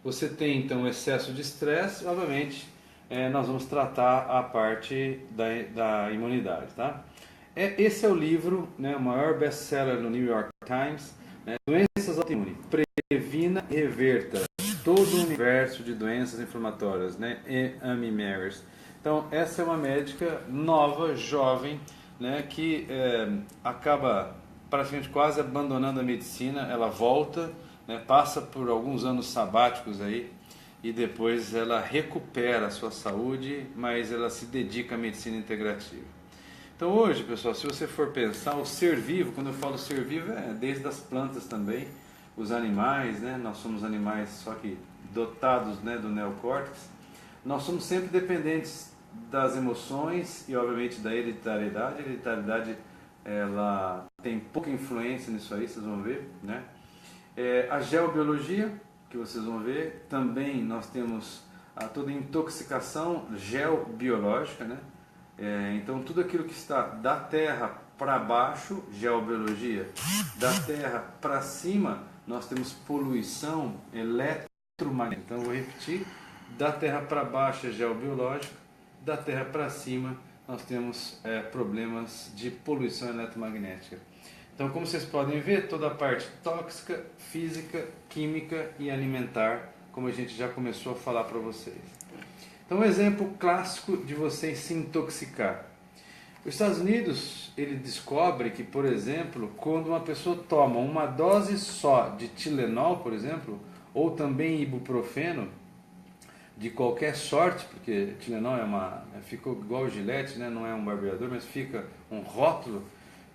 você tem então excesso de estresse, obviamente nós vamos tratar a parte da imunidade, tá? Esse é o livro, né, o maior best-seller no New York Times, né, Doenças Autoimunes, Previna e Reverta todo o universo de doenças inflamatórias, né, Amy Mers. Então, essa é uma médica nova, jovem, né, que acaba praticamente quase abandonando a medicina. Ela volta, né, passa por alguns anos sabáticos aí e depois ela recupera a sua saúde, mas ela se dedica à medicina integrativa. Então hoje, pessoal, se você for pensar, o ser vivo, quando eu falo ser vivo, é desde as plantas também, os animais, né? Nós somos animais só que dotados, né, do neocórtex. Nós somos sempre dependentes das emoções e obviamente da hereditariedade. A hereditariedade, ela tem pouca influência nisso aí, vocês vão ver, né? A geobiologia, que vocês vão ver, também nós temos toda a intoxicação geobiológica, né? Então tudo aquilo que está da Terra para baixo, geobiologia, da Terra para cima, nós temos poluição eletromagnética. Então eu vou repetir, da Terra para baixo é geobiológico, da Terra para cima nós temos problemas de poluição eletromagnética. Então, como vocês podem ver, toda a parte tóxica, física, química e alimentar, como a gente já começou a falar para vocês. Então, um exemplo clássico de você se intoxicar. Os Estados Unidos, ele descobre que, por exemplo, quando uma pessoa toma uma dose só de Tilenol, por exemplo, ou também ibuprofeno, de qualquer sorte, porque Tilenol ficou igual o Gillette, né? Não é um barbeador, mas fica um rótulo,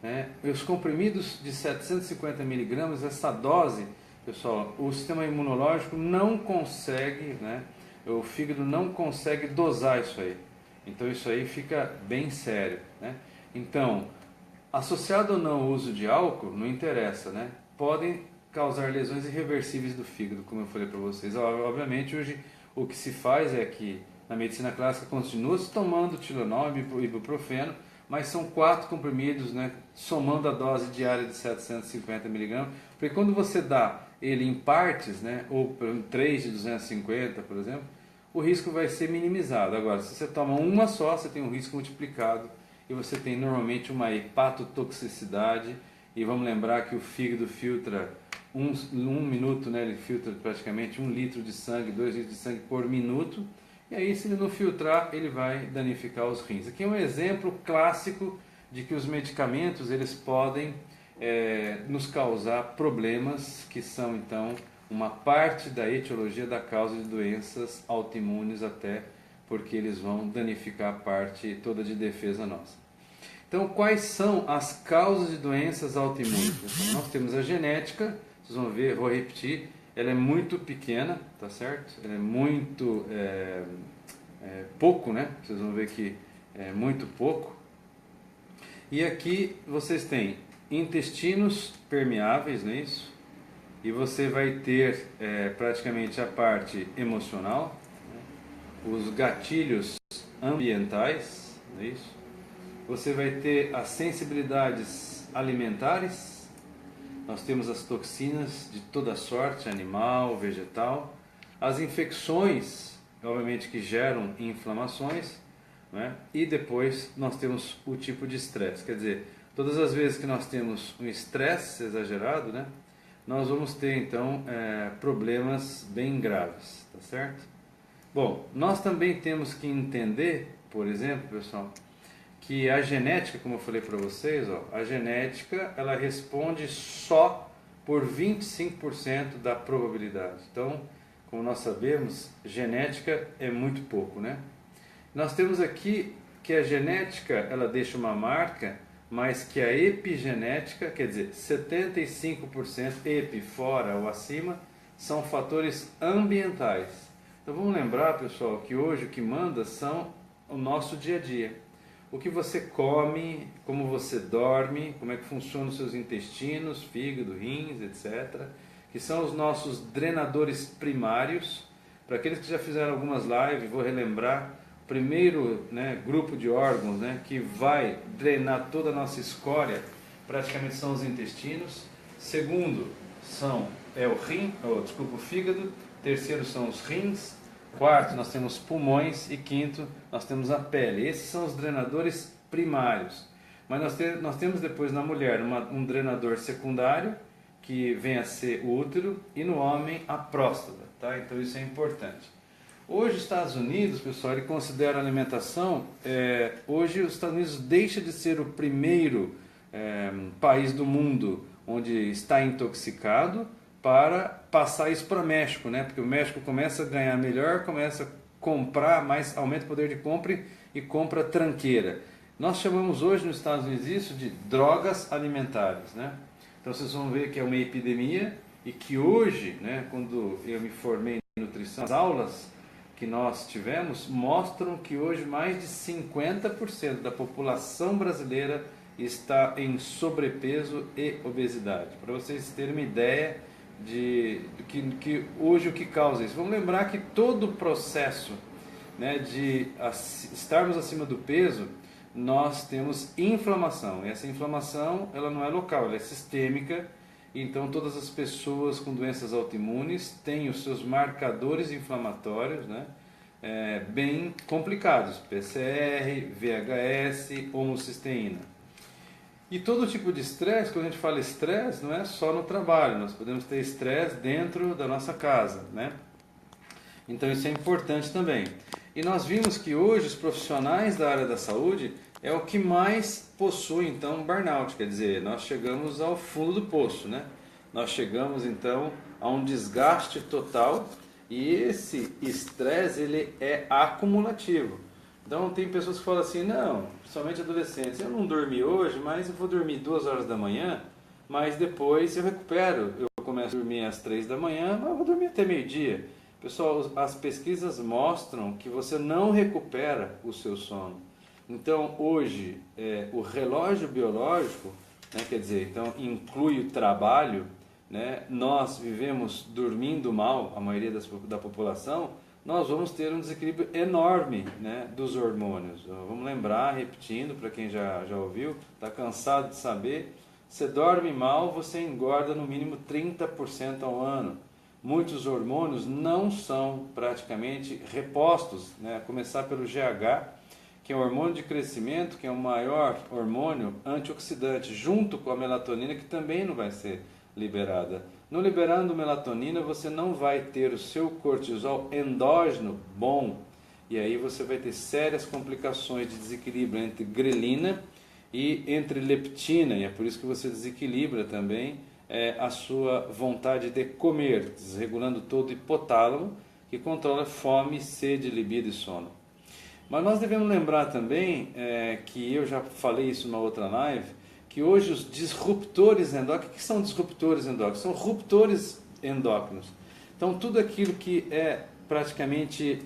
né? Os comprimidos de 750 miligramas, essa dose, pessoal, o sistema imunológico não consegue, né? O fígado não consegue dosar isso aí. Então isso aí fica bem sério, né? Então, associado ou não ao uso de álcool, não interessa, né? Podem causar lesões irreversíveis do fígado, como eu falei para vocês. Obviamente, hoje o que se faz é que na medicina clássica continua-se tomando Tilenol e ibuprofeno, mas são 4 comprimidos, né, somando a dose diária de 750 mg, porque quando você dá ele em partes, né, ou 3 de 250, por exemplo, o risco vai ser minimizado. Agora, se você toma uma só, você tem um risco multiplicado e você tem normalmente uma hepatotoxicidade. E vamos lembrar que o fígado filtra um minuto, né, ele filtra praticamente 1 litro de sangue, 2 litros de sangue por minuto. E aí, se ele não filtrar, ele vai danificar os rins. Aqui é um exemplo clássico de que os medicamentos eles podem nos causar problemas que são, então, uma parte da etiologia da causa de doenças autoimunes, até porque eles vão danificar a parte toda de defesa nossa. Então, quais são as causas de doenças autoimunes? Então, nós temos a genética, vocês vão ver, vou repetir, ela é muito pequena, tá certo? Ela é muito pouco, né? Vocês vão ver que é muito pouco. E aqui vocês têm intestinos permeáveis, não é isso? E você vai ter praticamente a parte emocional, né? Os gatilhos ambientais, não é isso? Você vai ter as sensibilidades alimentares. Nós temos as toxinas de toda sorte, animal, vegetal, as infecções, obviamente, que geram inflamações, né? E depois nós temos o tipo de estresse. Quer dizer, todas as vezes que nós temos um estresse exagerado, né, nós vamos ter então problemas bem graves, tá certo? Bom, nós também temos que entender, por exemplo, pessoal, que a genética, como eu falei para vocês, a genética ela responde só por 25% da probabilidade. Então, como nós sabemos, genética é muito pouco, né? Nós temos aqui que a genética ela deixa uma marca, mas que a epigenética, quer dizer, 75% epi, fora ou acima, são fatores ambientais. Então vamos lembrar, pessoal, que hoje o que manda são o nosso dia a dia. O que você come, como você dorme, como é que funcionam os seus intestinos, fígado, rins, etc. Que são os nossos drenadores primários. Para aqueles que já fizeram algumas lives, vou relembrar, o primeiro, né, grupo de órgãos, né, que vai drenar toda a nossa escória, praticamente são os intestinos. Segundo, o fígado. terceiro são os rins, quarto nós temos pulmões e quinto nós temos a pele. Esses são os drenadores primários. Mas nós temos depois na mulher um drenador secundário, que vem a ser o útero, e no homem a próstata, tá? Então isso é importante. Hoje os Estados Unidos, pessoal, ele considera a alimentação, hoje os Estados Unidos deixa de ser o primeiro país do mundo onde está intoxicado para passar isso para o México, né? Porque o México começa a ganhar melhor, começa a comprar mais, aumenta o poder de compra e compra tranqueira. Nós chamamos hoje nos Estados Unidos isso de drogas alimentares, né? Então vocês vão ver que é uma epidemia e que hoje, né, quando eu me formei em nutrição, as aulas que nós tivemos mostram que hoje mais de 50% da população brasileira está em sobrepeso e obesidade. Para vocês terem uma ideia de que hoje o que causa isso. Vamos lembrar que todo o processo, né, de estarmos acima do peso, nós temos inflamação. E essa inflamação, ela não é local, ela é sistêmica. Então todas as pessoas com doenças autoimunes têm os seus marcadores inflamatórios, né, bem complicados, PCR, VHS, homocisteína. E todo tipo de estresse, quando a gente fala estresse, não é só no trabalho, nós podemos ter estresse dentro da nossa casa, né? Então isso é importante também. E nós vimos que hoje os profissionais da área da saúde é o que mais possui então burnout, quer dizer, nós chegamos ao fundo do poço, né? Nós chegamos então a um desgaste total e esse estresse ele é acumulativo. Então tem pessoas que falam assim, não, principalmente adolescentes, eu não dormi hoje, mas eu vou dormir 2 horas da manhã, mas depois eu recupero, eu começo a dormir às 3 da manhã, mas eu vou dormir até meio-dia. Pessoal, as pesquisas mostram que você não recupera o seu sono. Então hoje o relógio biológico, né, quer dizer, então inclui o trabalho, né, nós vivemos dormindo mal, a maioria da população, nós vamos ter um desequilíbrio enorme, né, dos hormônios. Vamos lembrar, repetindo, para quem já ouviu, está cansado de saber, você dorme mal, você engorda no mínimo 30% ao ano. Muitos hormônios não são praticamente repostos, né, a começar pelo GH, que é o hormônio de crescimento, que é o maior hormônio antioxidante, junto com a melatonina, que também não vai ser liberada. Não liberando melatonina, você não vai ter o seu cortisol endógeno bom, e aí você vai ter sérias complicações de desequilíbrio entre grelina e entre leptina, e é por isso que você desequilibra também a sua vontade de comer, desregulando todo o hipotálamo, que controla fome, sede, libido e sono. Mas nós devemos lembrar também, que eu já falei isso numa outra live, que hoje os disruptores endócrinos, o que são disruptores endócrinos? São ruptores endócrinos. Então tudo aquilo que é praticamente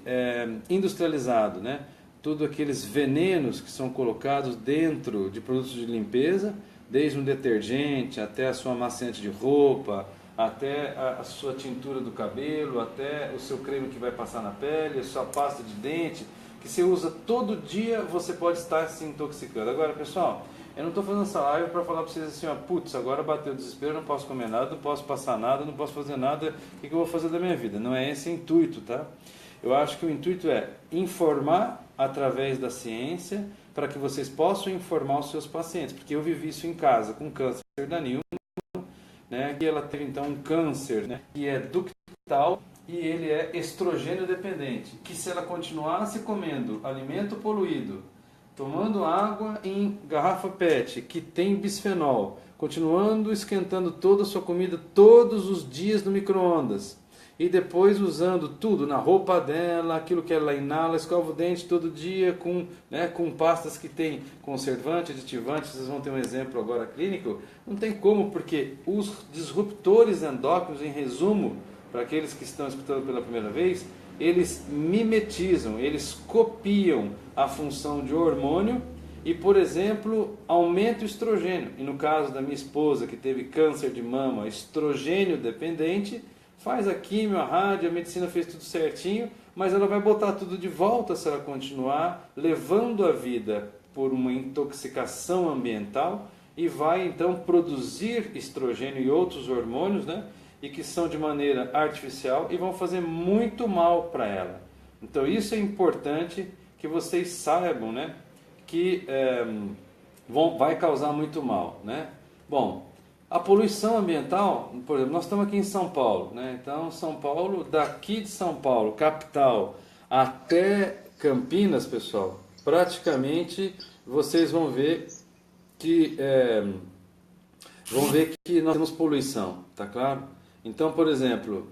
industrializado, né? Tudo aqueles venenos que são colocados dentro de produtos de limpeza, desde um detergente, até a sua amaciante de roupa, até a sua tintura do cabelo, até o seu creme que vai passar na pele, a sua pasta de dente, que você usa todo dia, você pode estar se intoxicando. Agora, pessoal, eu não estou fazendo essa live para falar para vocês assim, ó, putz, agora bateu o desespero, não posso comer nada, não posso passar nada, não posso fazer nada, o que eu vou fazer da minha vida? Não é esse o intuito, tá? Eu acho que o intuito é informar através da ciência para que vocês possam informar os seus pacientes, porque eu vivi isso em casa com câncer da Nilma, né, que ela teve então um câncer, né, que é ductal e ele é estrogênio dependente, que se ela continuasse comendo alimento poluído, tomando água em garrafa PET, que tem bisfenol, continuando esquentando toda a sua comida todos os dias no micro-ondas, e depois usando tudo na roupa dela, aquilo que ela inala, escova o dente todo dia com pastas que tem conservante, aditivante, vocês vão ter um exemplo agora clínico, não tem como, porque os disruptores endócrinos, em resumo, para aqueles que estão escutando pela primeira vez, eles mimetizam, eles copiam a função de hormônio e, por exemplo, aumenta o estrogênio. E no caso da minha esposa, que teve câncer de mama, estrogênio dependente, faz a quimio, a rádio, a medicina fez tudo certinho, mas ela vai botar tudo de volta se ela continuar levando a vida por uma intoxicação ambiental e vai então produzir estrogênio e outros hormônios, né? e que são de maneira artificial e vão fazer muito mal para ela. Então isso é importante que vocês saibam, né, que vai causar muito mal, né? Bom, a poluição ambiental, por exemplo, nós estamos aqui em São Paulo, né? Então São Paulo, daqui de São Paulo, capital, até Campinas, pessoal, praticamente vocês vão ver que nós temos poluição, tá claro? Então, por exemplo,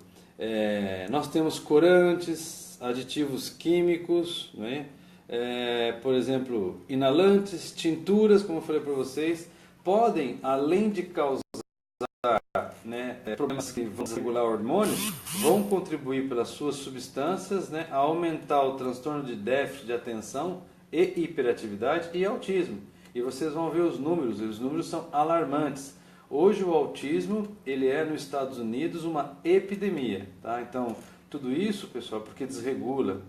nós temos corantes, aditivos químicos, né? Por exemplo, inalantes, tinturas, como eu falei para vocês, podem, além de causar, né, problemas que vão desregular hormônios, vão contribuir pelas suas substâncias, né, a aumentar o transtorno de déficit de atenção e hiperatividade e autismo. E vocês vão ver os números são alarmantes. Hoje o autismo, ele é nos Estados Unidos uma epidemia, tá? Então, tudo isso, pessoal, porque desregula.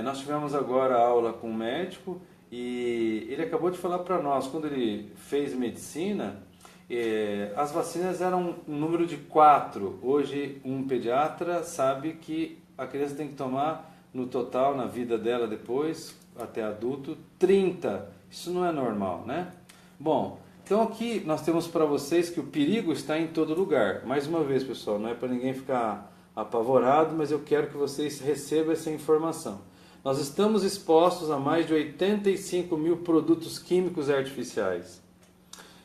Nós tivemos agora aula com um médico e ele acabou de falar para nós, quando ele fez medicina, as vacinas eram um número de 4. Hoje um pediatra sabe que a criança tem que tomar no total, na vida dela depois, até adulto, 30. Isso não é normal, né? Bom, então aqui nós temos para vocês que o perigo está em todo lugar. Mais uma vez, pessoal, não é para ninguém ficar apavorado, mas eu quero que vocês recebam essa informação. Nós estamos expostos a mais de 85 mil produtos químicos artificiais.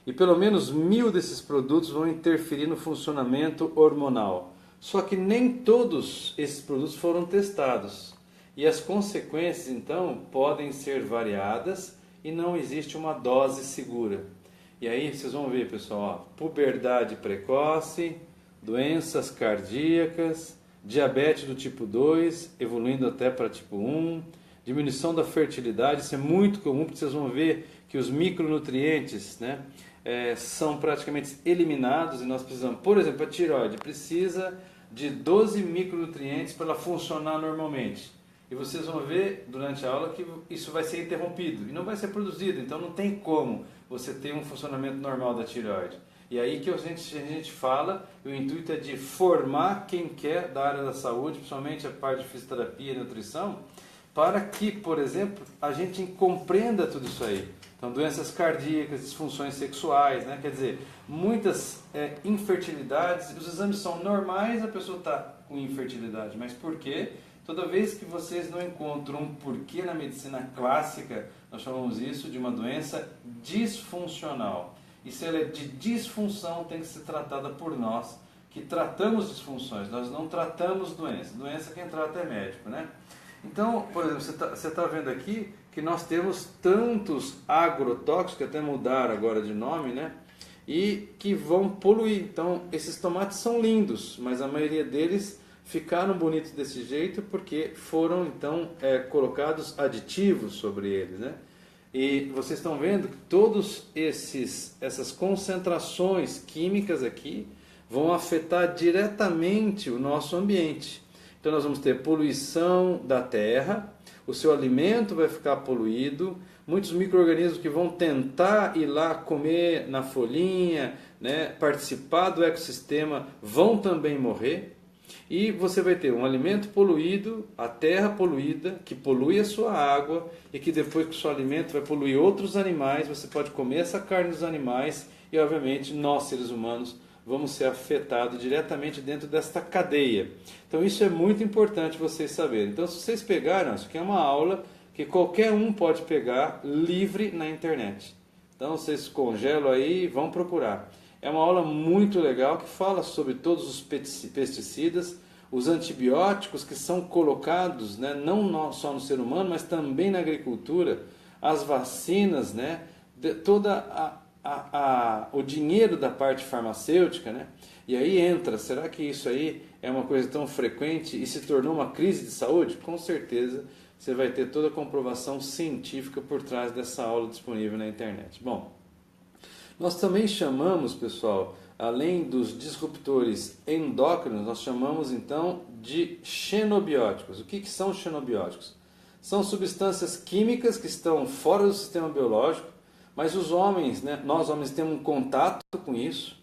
E pelo menos 1.000 desses produtos vão interferir no funcionamento hormonal. Só que nem todos esses produtos foram testados. E as consequências, então, podem ser variadas e não existe uma dose segura. E aí vocês vão ver, pessoal, ó, puberdade precoce, doenças cardíacas, diabetes do tipo 2, evoluindo até para tipo 1, diminuição da fertilidade. Isso é muito comum, porque vocês vão ver que os micronutrientes, né, são praticamente eliminados e nós precisamos, por exemplo, a tireoide precisa de 12 micronutrientes para ela funcionar normalmente. E vocês vão ver durante a aula que isso vai ser interrompido e não vai ser produzido, então não tem como você ter um funcionamento normal da tireoide. E aí que a gente fala, o intuito é de formar quem quer da área da saúde, principalmente a parte de fisioterapia e nutrição, para que, por exemplo, a gente compreenda tudo isso aí. Então, doenças cardíacas, disfunções sexuais, né? Quer dizer, muitas infertilidades, os exames são normais, a pessoa está com infertilidade, mas por quê? Toda vez que vocês não encontram um porquê na medicina clássica, nós chamamos isso de uma doença disfuncional. E se ela é de disfunção, tem que ser tratada por nós, que tratamos disfunções, nós não tratamos doença. Doença quem trata é médico, né? Então, por exemplo, você está vendo aqui que nós temos tantos agrotóxicos, que até mudaram agora de nome, né? E que vão poluir. Então, esses tomates são lindos, mas a maioria deles ficaram bonitos desse jeito porque foram, então, colocados aditivos sobre eles, né? E vocês estão vendo que todas essas concentrações químicas aqui vão afetar diretamente o nosso ambiente. Então nós vamos ter poluição da terra, o seu alimento vai ficar poluído, muitos micro-organismos que vão tentar ir lá comer na folhinha, né, participar do ecossistema, vão também morrer. E você vai ter um alimento poluído, a terra poluída, que polui a sua água e que depois que o seu alimento vai poluir outros animais, você pode comer essa carne dos animais e obviamente nós seres humanos vamos ser afetados diretamente dentro desta cadeia. Então isso é muito importante vocês saberem. Então se vocês pegaram, isso aqui é uma aula que qualquer um pode pegar livre na internet. Então vocês congelam aí e vão procurar. É uma aula muito legal que fala sobre todos os pesticidas, os antibióticos que são colocados, né, não só no ser humano, mas também na agricultura, as vacinas, né, o dinheiro da parte farmacêutica, né? E aí entra, será que isso aí é uma coisa tão frequente e se tornou uma crise de saúde? Com certeza você vai ter toda a comprovação científica por trás dessa aula disponível na internet. Bom, nós também chamamos, pessoal, além dos disruptores endócrinos, nós chamamos então de xenobióticos. O que são xenobióticos? São substâncias químicas que estão fora do sistema biológico, mas os homens, né, nós homens temos um contato com isso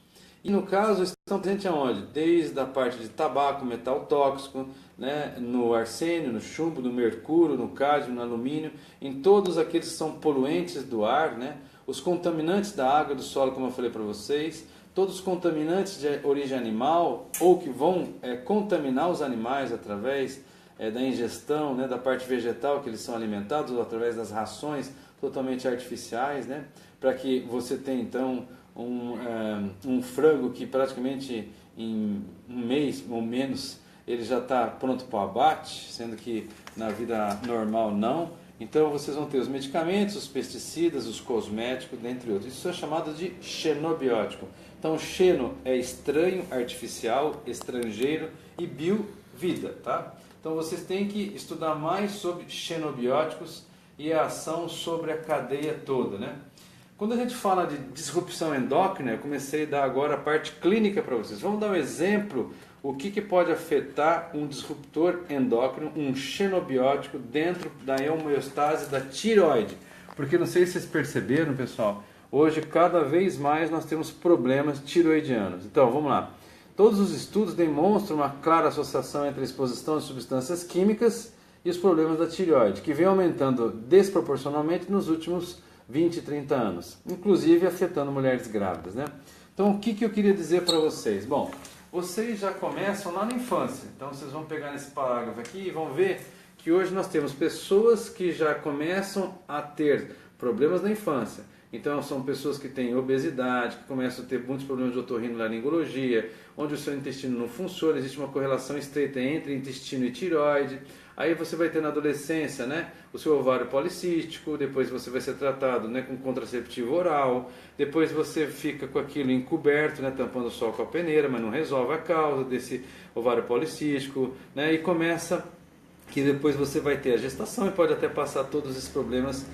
E no caso estão presentes aonde? Desde a parte de tabaco, metal tóxico, né, no arsênio, no chumbo, no mercúrio, no cádmio, no alumínio, em todos aqueles que são poluentes do ar, né, os contaminantes da água, do solo, como eu falei para vocês, todos os contaminantes de origem animal ou que vão contaminar os animais através da ingestão, né, da parte vegetal que eles são alimentados ou através das rações totalmente artificiais, né, para que você tenha então um frango que praticamente em um mês ou menos ele já está pronto para o abate, sendo que na vida normal não. Então vocês vão ter os medicamentos, os pesticidas, os cosméticos, dentre outros. Isso é chamado de xenobiótico. Então xeno é estranho, artificial, estrangeiro e bio, vida, tá? Então vocês têm que estudar mais sobre xenobióticos e a ação sobre a cadeia toda, né? Quando a gente fala de disrupção endócrina, eu comecei a dar agora a parte clínica para vocês. Vamos dar um exemplo, o que pode afetar um disruptor endócrino, um xenobiótico dentro da homeostase da tireoide. Porque não sei se vocês perceberam, pessoal, hoje cada vez mais nós temos problemas tiroidianos. Então, vamos lá. Todos os estudos demonstram uma clara associação entre a exposição de substâncias químicas e os problemas da tireoide, que vem aumentando desproporcionalmente nos últimos 20, 30 anos, inclusive afetando mulheres grávidas, né? Então, o que eu queria dizer para vocês? Bom, vocês já começam lá na infância, então vocês vão pegar nesse parágrafo aqui e vão ver que hoje nós temos pessoas que já começam a ter problemas na infância. Então, são pessoas que têm obesidade, que começam a ter muitos problemas de otorrinolaringologia, onde o seu intestino não funciona, existe uma correlação estreita entre intestino e tireoide. Aí você vai ter na adolescência, né, o seu ovário policístico, depois você vai ser tratado, né, com contraceptivo oral, depois você fica com aquilo encoberto, né, tampando o sol com a peneira, mas não resolve a causa desse ovário policístico, né, e começa que depois você vai ter a gestação e pode até passar todos esses problemas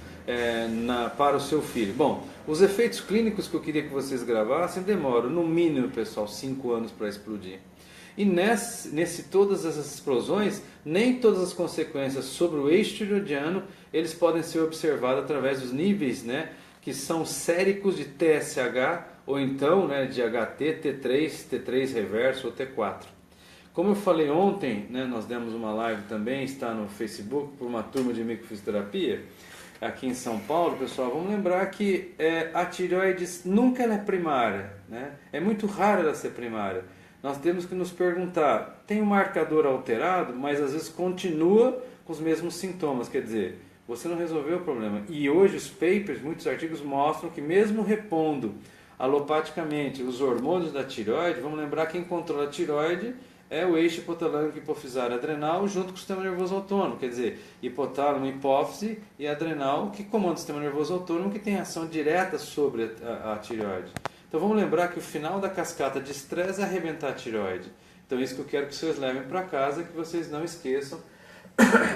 para o seu filho. Bom, os efeitos clínicos que eu queria que vocês gravassem demoram, no mínimo, pessoal, 5 anos para explodir. E todas essas explosões, nem todas as consequências sobre o eixo tireoidiano, eles podem ser observados através dos níveis, né, que são séricos de TSH, ou então, né, de HT, T3, T3 reverso ou T4. Como eu falei ontem, né, nós demos uma live também, está no Facebook, por uma turma de microfisioterapia, aqui em São Paulo, pessoal, vamos lembrar que a tireoide nunca é primária, né? É muito raro ela ser primária. Nós temos que nos perguntar, tem um marcador alterado, mas às vezes continua com os mesmos sintomas, quer dizer, você não resolveu o problema. E hoje os papers, muitos artigos mostram que mesmo repondo alopaticamente os hormônios da tireoide, vamos lembrar que quem controla a tireoide é o eixo hipotalâmico hipofisário adrenal junto com o sistema nervoso autônomo, quer dizer, hipotálamo, hipófise e adrenal que comanda o sistema nervoso autônomo que tem ação direta sobre a tireoide. Então vamos lembrar que o final da cascata de estresse é arrebentar a tireoide. Então é isso que eu quero que vocês levem para casa, que vocês não esqueçam,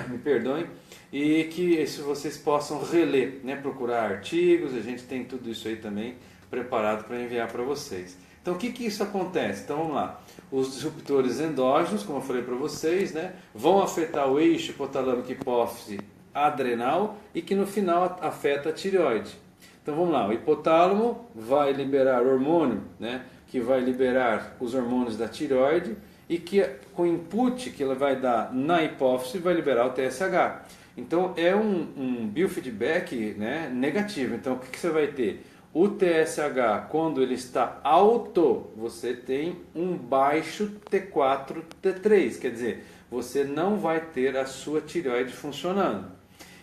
me perdoem, e que isso vocês possam reler, né? Procurar artigos, a gente tem tudo isso aí também preparado para enviar para vocês. Então o que isso acontece? Então vamos lá. Os disruptores endógenos, como eu falei para vocês, né, vão afetar o eixo hipotalâmico hipófise adrenal e que no final afeta a tireoide. Então vamos lá, o hipotálamo vai liberar hormônio, né, que vai liberar os hormônios da tireoide e que com input que ela vai dar na hipófise vai liberar o TSH. Então é um biofeedback, né, negativo. Então o que você vai ter? O TSH, quando ele está alto, você tem um baixo T4, T3, quer dizer, você não vai ter a sua tireoide funcionando.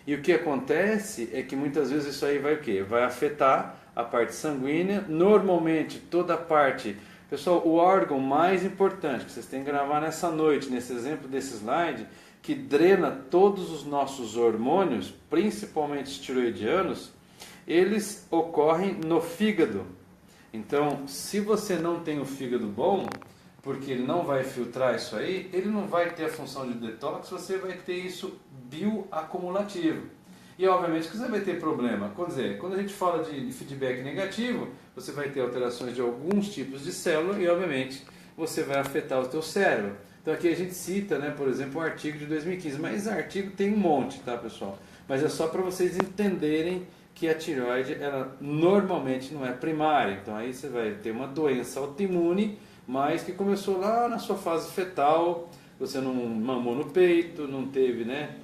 E o que acontece é que muitas vezes isso aí vai o quê? Vai afetar a parte sanguínea, normalmente toda a parte... Pessoal, o órgão mais importante que vocês têm que gravar nessa noite, nesse exemplo desse slide, que drena todos os nossos hormônios, principalmente os tireoidianos, eles ocorrem no fígado. Então, se você não tem o fígado bom, porque ele não vai filtrar isso aí, ele não vai ter a função de detox, você vai ter isso bioacumulativo. E obviamente que você vai ter problema. Quer dizer, quando a gente fala de feedback negativo, você vai ter alterações de alguns tipos de célula e obviamente você vai afetar o teu cérebro. Então aqui a gente cita, né, por exemplo, um artigo de 2015, mas esse artigo tem um monte, tá, pessoal? Mas é só para vocês entenderem que a tireoide ela normalmente não é primária. Então aí você vai ter uma doença autoimune, mas que começou lá na sua fase fetal, você não mamou no peito, não teve, né,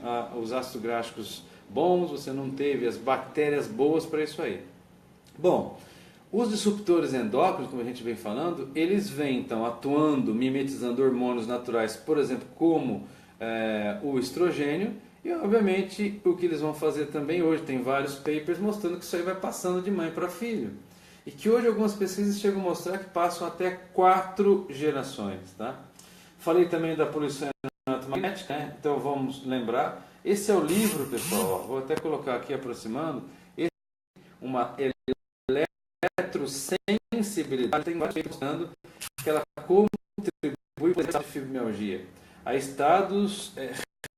os ácidos gráficos bons, você não teve as bactérias boas para isso aí. Bom, os disruptores endócrinos, como a gente vem falando, eles vêm então atuando, mimetizando hormônios naturais, por exemplo, como o estrogênio, e obviamente o que eles vão fazer também hoje, tem vários papers mostrando que isso aí vai passando de mãe para filho. E que hoje algumas pesquisas chegam a mostrar que passam até 4 gerações. Tá? Falei também da poluição eletromagnética, né? Então vamos lembrar. Esse é o livro, pessoal, ó, vou até colocar aqui aproximando. Esse é uma eletrosensibilidade, tem vários mostrando que ela contribui para a fibromialgia, a estados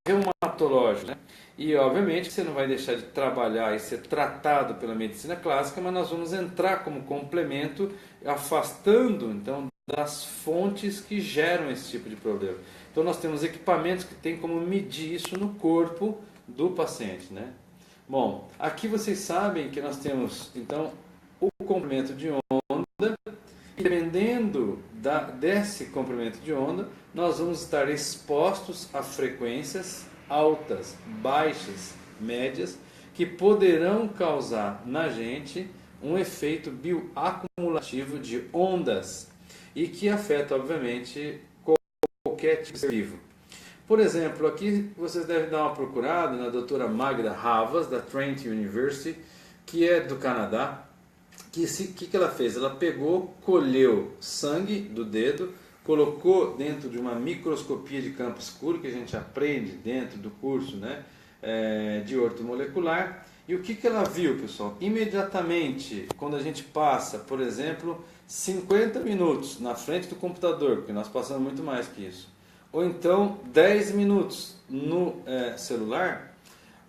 reumatológicos, né? E obviamente você não vai deixar de trabalhar e ser tratado pela medicina clássica, mas nós vamos entrar como complemento, afastando então das fontes que geram esse tipo de problema. Então nós temos equipamentos que tem como medir isso no corpo do paciente, né? Bom, aqui vocês sabem que nós temos então o comprimento de onda, e dependendo desse comprimento de onda, nós vamos estar expostos a frequências altas, baixas, médias, que poderão causar na gente um efeito bioacumulativo de ondas e que afeta, obviamente, qualquer tipo de ser vivo. Por exemplo, aqui vocês devem dar uma procurada na doutora Magda Havas, da Trent University, que é do Canadá. Que ela fez? Ela pegou, colheu sangue do dedo, colocou dentro de uma microscopia de campo escuro, que a gente aprende dentro do curso, né, de ortomolecular. E o que ela viu, pessoal? Imediatamente, quando a gente passa, por exemplo, 50 minutos na frente do computador, porque nós passamos muito mais que isso, ou então 10 minutos no celular,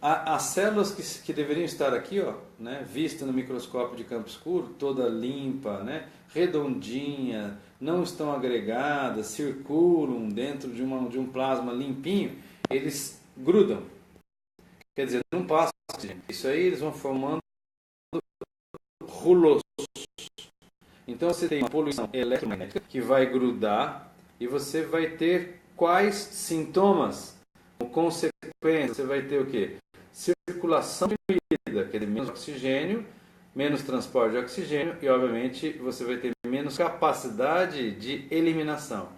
as células que deveriam estar aqui, ó, né, vista no microscópio de campo escuro, toda limpa, né, redondinha, não estão agregadas, circulam dentro de um plasma limpinho, eles grudam. Quer dizer, não passa. Isso aí eles vão formando rulos. Então você tem uma poluição eletromagnética que vai grudar e você vai ter quais sintomas? Como consequência, você vai ter o quê? Circulação diminuída, quer dizer, menos oxigênio, menos transporte de oxigênio e, obviamente, você vai ter menos capacidade de eliminação.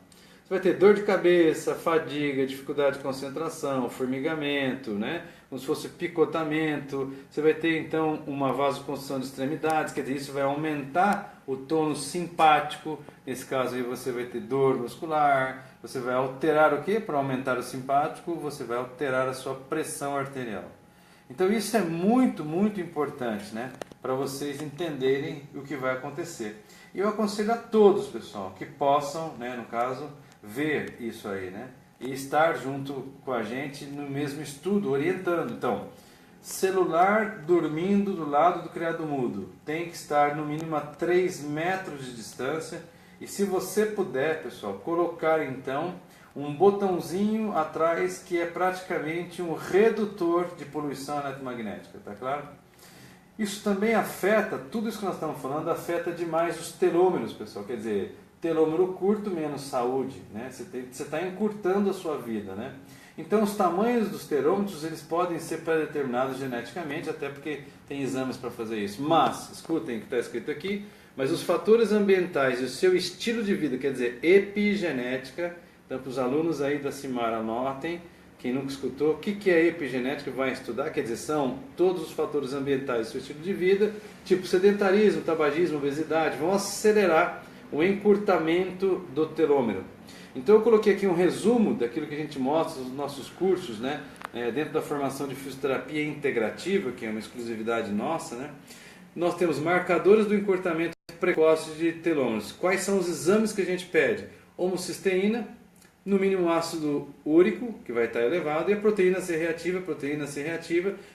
Você vai ter dor de cabeça, fadiga, dificuldade de concentração, formigamento, né? Como se fosse picotamento. Você vai ter, então, uma vasoconstrição de extremidades, quer dizer, isso vai aumentar o tônus simpático. Nesse caso aí você vai ter dor muscular. Você vai alterar o quê? Para aumentar o simpático, você vai alterar a sua pressão arterial. Então isso é muito, muito importante, né? Para vocês entenderem o que vai acontecer. E eu aconselho a todos, pessoal, que possam, né, no caso, ver isso aí, né? E estar junto com a gente no mesmo estudo, orientando. Então, celular dormindo do lado do criado mudo. Tem que estar no mínimo a 3 metros de distância. E se você puder, pessoal, colocar então um botãozinho atrás que é praticamente um redutor de poluição eletromagnética, tá claro? Isso também afeta, tudo isso que nós estamos falando, afeta demais os telômeros, pessoal. Quer dizer, telômero curto, menos saúde, né? Você está encurtando a sua vida, né? Então, os tamanhos dos telômeros, eles podem ser pré-determinados geneticamente, até porque tem exames para fazer isso. Mas, escutem o que está escrito aqui, mas os fatores ambientais e o seu estilo de vida, quer dizer, epigenética, então para os alunos aí da Cimara anotem, quem nunca escutou, o que é epigenética vai estudar, quer dizer, são todos os fatores ambientais e seu estilo de vida, tipo sedentarismo, tabagismo, obesidade, vão acelerar o encurtamento do telômero. Então eu coloquei aqui um resumo daquilo que a gente mostra nos nossos cursos, né, dentro da formação de fisioterapia integrativa, que é uma exclusividade nossa, né. Nós temos marcadores do encurtamento precoce de telômeros. Quais são os exames que a gente pede? Homocisteína, no mínimo ácido úrico, que vai estar elevado, e a proteína C reativa,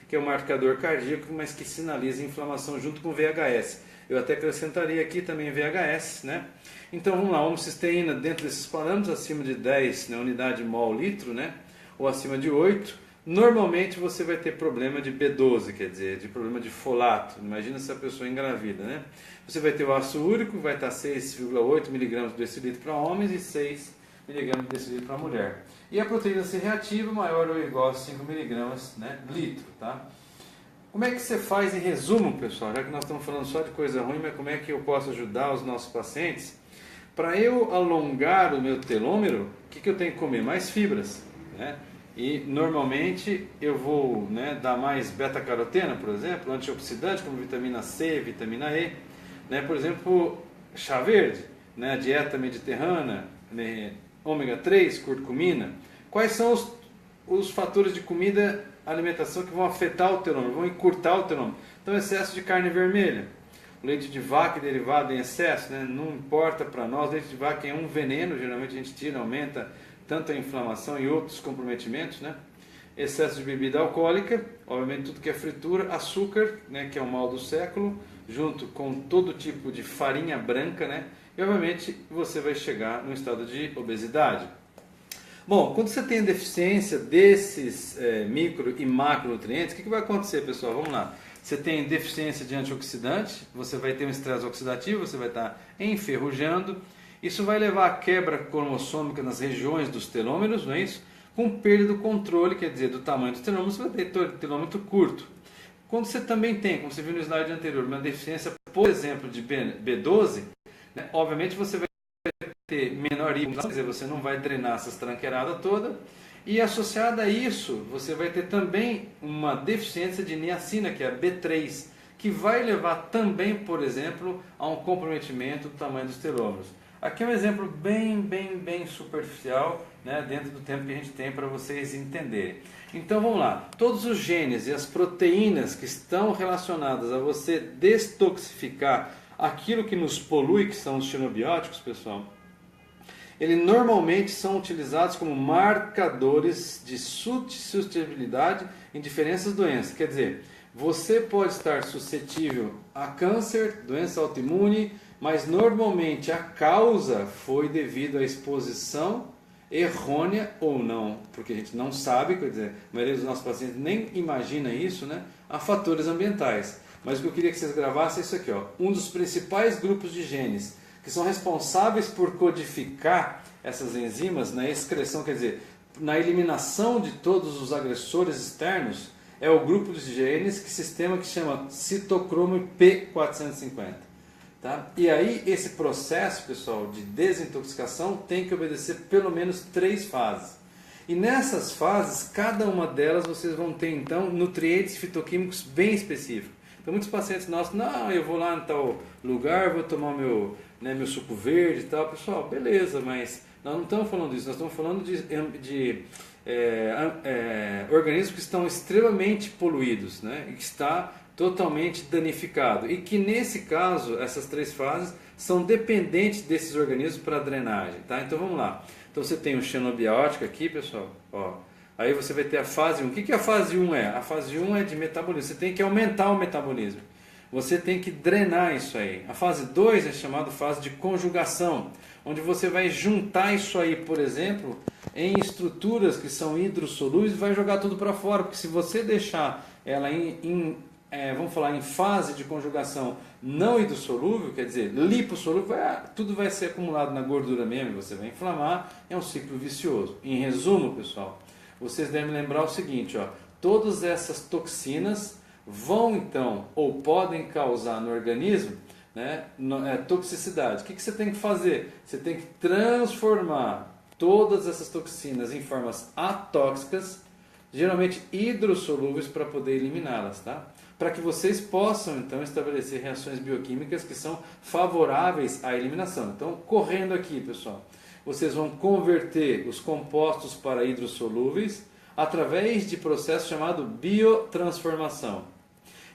que é um marcador cardíaco, mas que sinaliza inflamação junto com VHS. Eu até acrescentaria aqui também VHS, né? Então vamos lá, homocisteína dentro desses parâmetros, acima de 10, né, unidade mol litro, né? Ou acima de 8, Normalmente você vai ter problema de B12, quer dizer, de problema de folato. Imagina se a pessoa engravida, né? Você vai ter o ácido úrico, vai estar 6,8 mg por decilitro para homens e 6 mg por decilitro para mulher. E a proteína C reativa maior ou igual a 5 mg, né, litro, tá? Como é que você faz em resumo, pessoal? Já que nós estamos falando só de coisa ruim, mas como é que eu posso ajudar os nossos pacientes? Para eu alongar o meu telômero, o que eu tenho que comer? Mais fibras, né? E normalmente eu vou, né, dar mais beta-caroteno, por exemplo, antioxidante como vitamina C, vitamina E, né? Por exemplo, chá verde, né? Dieta mediterrânea, né? Ômega 3, curcumina. Quais são os fatores de comida, alimentação que vão afetar o telômero, vão encurtar o telômero? Então, excesso de carne vermelha, leite de vaca e derivado em excesso, né? Não importa para nós, leite de vaca é um veneno, geralmente a gente tira, aumenta tanto a inflamação e outros comprometimentos, né? Excesso de bebida alcoólica, obviamente tudo que é fritura, açúcar, né, que é o mal do século, junto com todo tipo de farinha branca, né? E obviamente você vai chegar no estado de obesidade. Bom, quando você tem deficiência desses micro e macronutrientes, o que vai acontecer, pessoal? Vamos lá. Você tem deficiência de antioxidante, você vai ter um estresse oxidativo, você vai estar enferrujando. Isso vai levar à quebra cromossômica nas regiões dos telômeros, não é isso? Com perda do controle, quer dizer, do tamanho dos telômeros, você vai ter telômetro curto. Quando você também tem, como você viu no slide anterior, uma deficiência, por exemplo, de B12, né, obviamente você vai ter menor ímune, quer dizer, você não vai drenar essas tranqueiradas toda, e associada a isso, você vai ter também uma deficiência de niacina, que é a B3, que vai levar também, por exemplo, a um comprometimento do tamanho dos telômeros. Aqui é um exemplo bem superficial, né, dentro do tempo que a gente tem para vocês entenderem. Então vamos lá, todos os genes e as proteínas que estão relacionadas a você destoxificar aquilo que nos polui, que são os xenobióticos, pessoal, eles normalmente são utilizados como marcadores de suscetibilidade em diferentes doenças. Quer dizer, você pode estar suscetível a câncer, doença autoimune, mas normalmente a causa foi devido à exposição errônea ou não, porque a gente não sabe, quer dizer, a maioria dos nossos pacientes nem imagina isso, né, a fatores ambientais. Mas o que eu queria que vocês gravassem é isso aqui, ó. Um dos principais grupos de genes que são responsáveis por codificar essas enzimas na excreção, quer dizer, na eliminação de todos os agressores externos, é o grupo de genes que sistema que chama citocromo P450. Tá? E aí esse processo, pessoal, de desintoxicação tem que obedecer pelo menos 3 fases. E nessas fases, cada uma delas vocês vão ter então nutrientes fitoquímicos bem específicos. Então muitos pacientes nossos, não, eu vou lá em tal lugar, vou tomar meu suco verde e tal. Pessoal, beleza, mas nós não estamos falando disso, nós estamos falando de organismos que estão extremamente poluídos, né? E que está totalmente danificado. E que nesse caso, essas 3 fases são dependentes desses organismos para a drenagem. Tá? Então vamos lá. Então você tem o xenobiótico aqui, pessoal. Ó. Aí você vai ter a fase 1. O que a fase 1 é? A fase 1 é de metabolismo. Você tem que aumentar o metabolismo. Você tem que drenar isso aí. A fase 2 é chamada fase de conjugação, onde você vai juntar isso aí, por exemplo, em estruturas que são hidrossolúveis e vai jogar tudo para fora. Porque se você deixar ela vamos falar em fase de conjugação não hidrossolúvel, quer dizer, lipossolúvel, tudo vai ser acumulado na gordura mesmo, você vai inflamar, é um ciclo vicioso. Em resumo, pessoal, vocês devem lembrar o seguinte, ó, todas essas toxinas vão então, ou podem causar no organismo, né, toxicidade. O que você tem que fazer? Você tem que transformar todas essas toxinas em formas atóxicas, geralmente hidrossolúveis, para poder eliminá-las, tá? Para que vocês possam então estabelecer reações bioquímicas que são favoráveis à eliminação. Então, correndo aqui, pessoal, vocês vão converter os compostos para hidrossolúveis através de processo chamado biotransformação.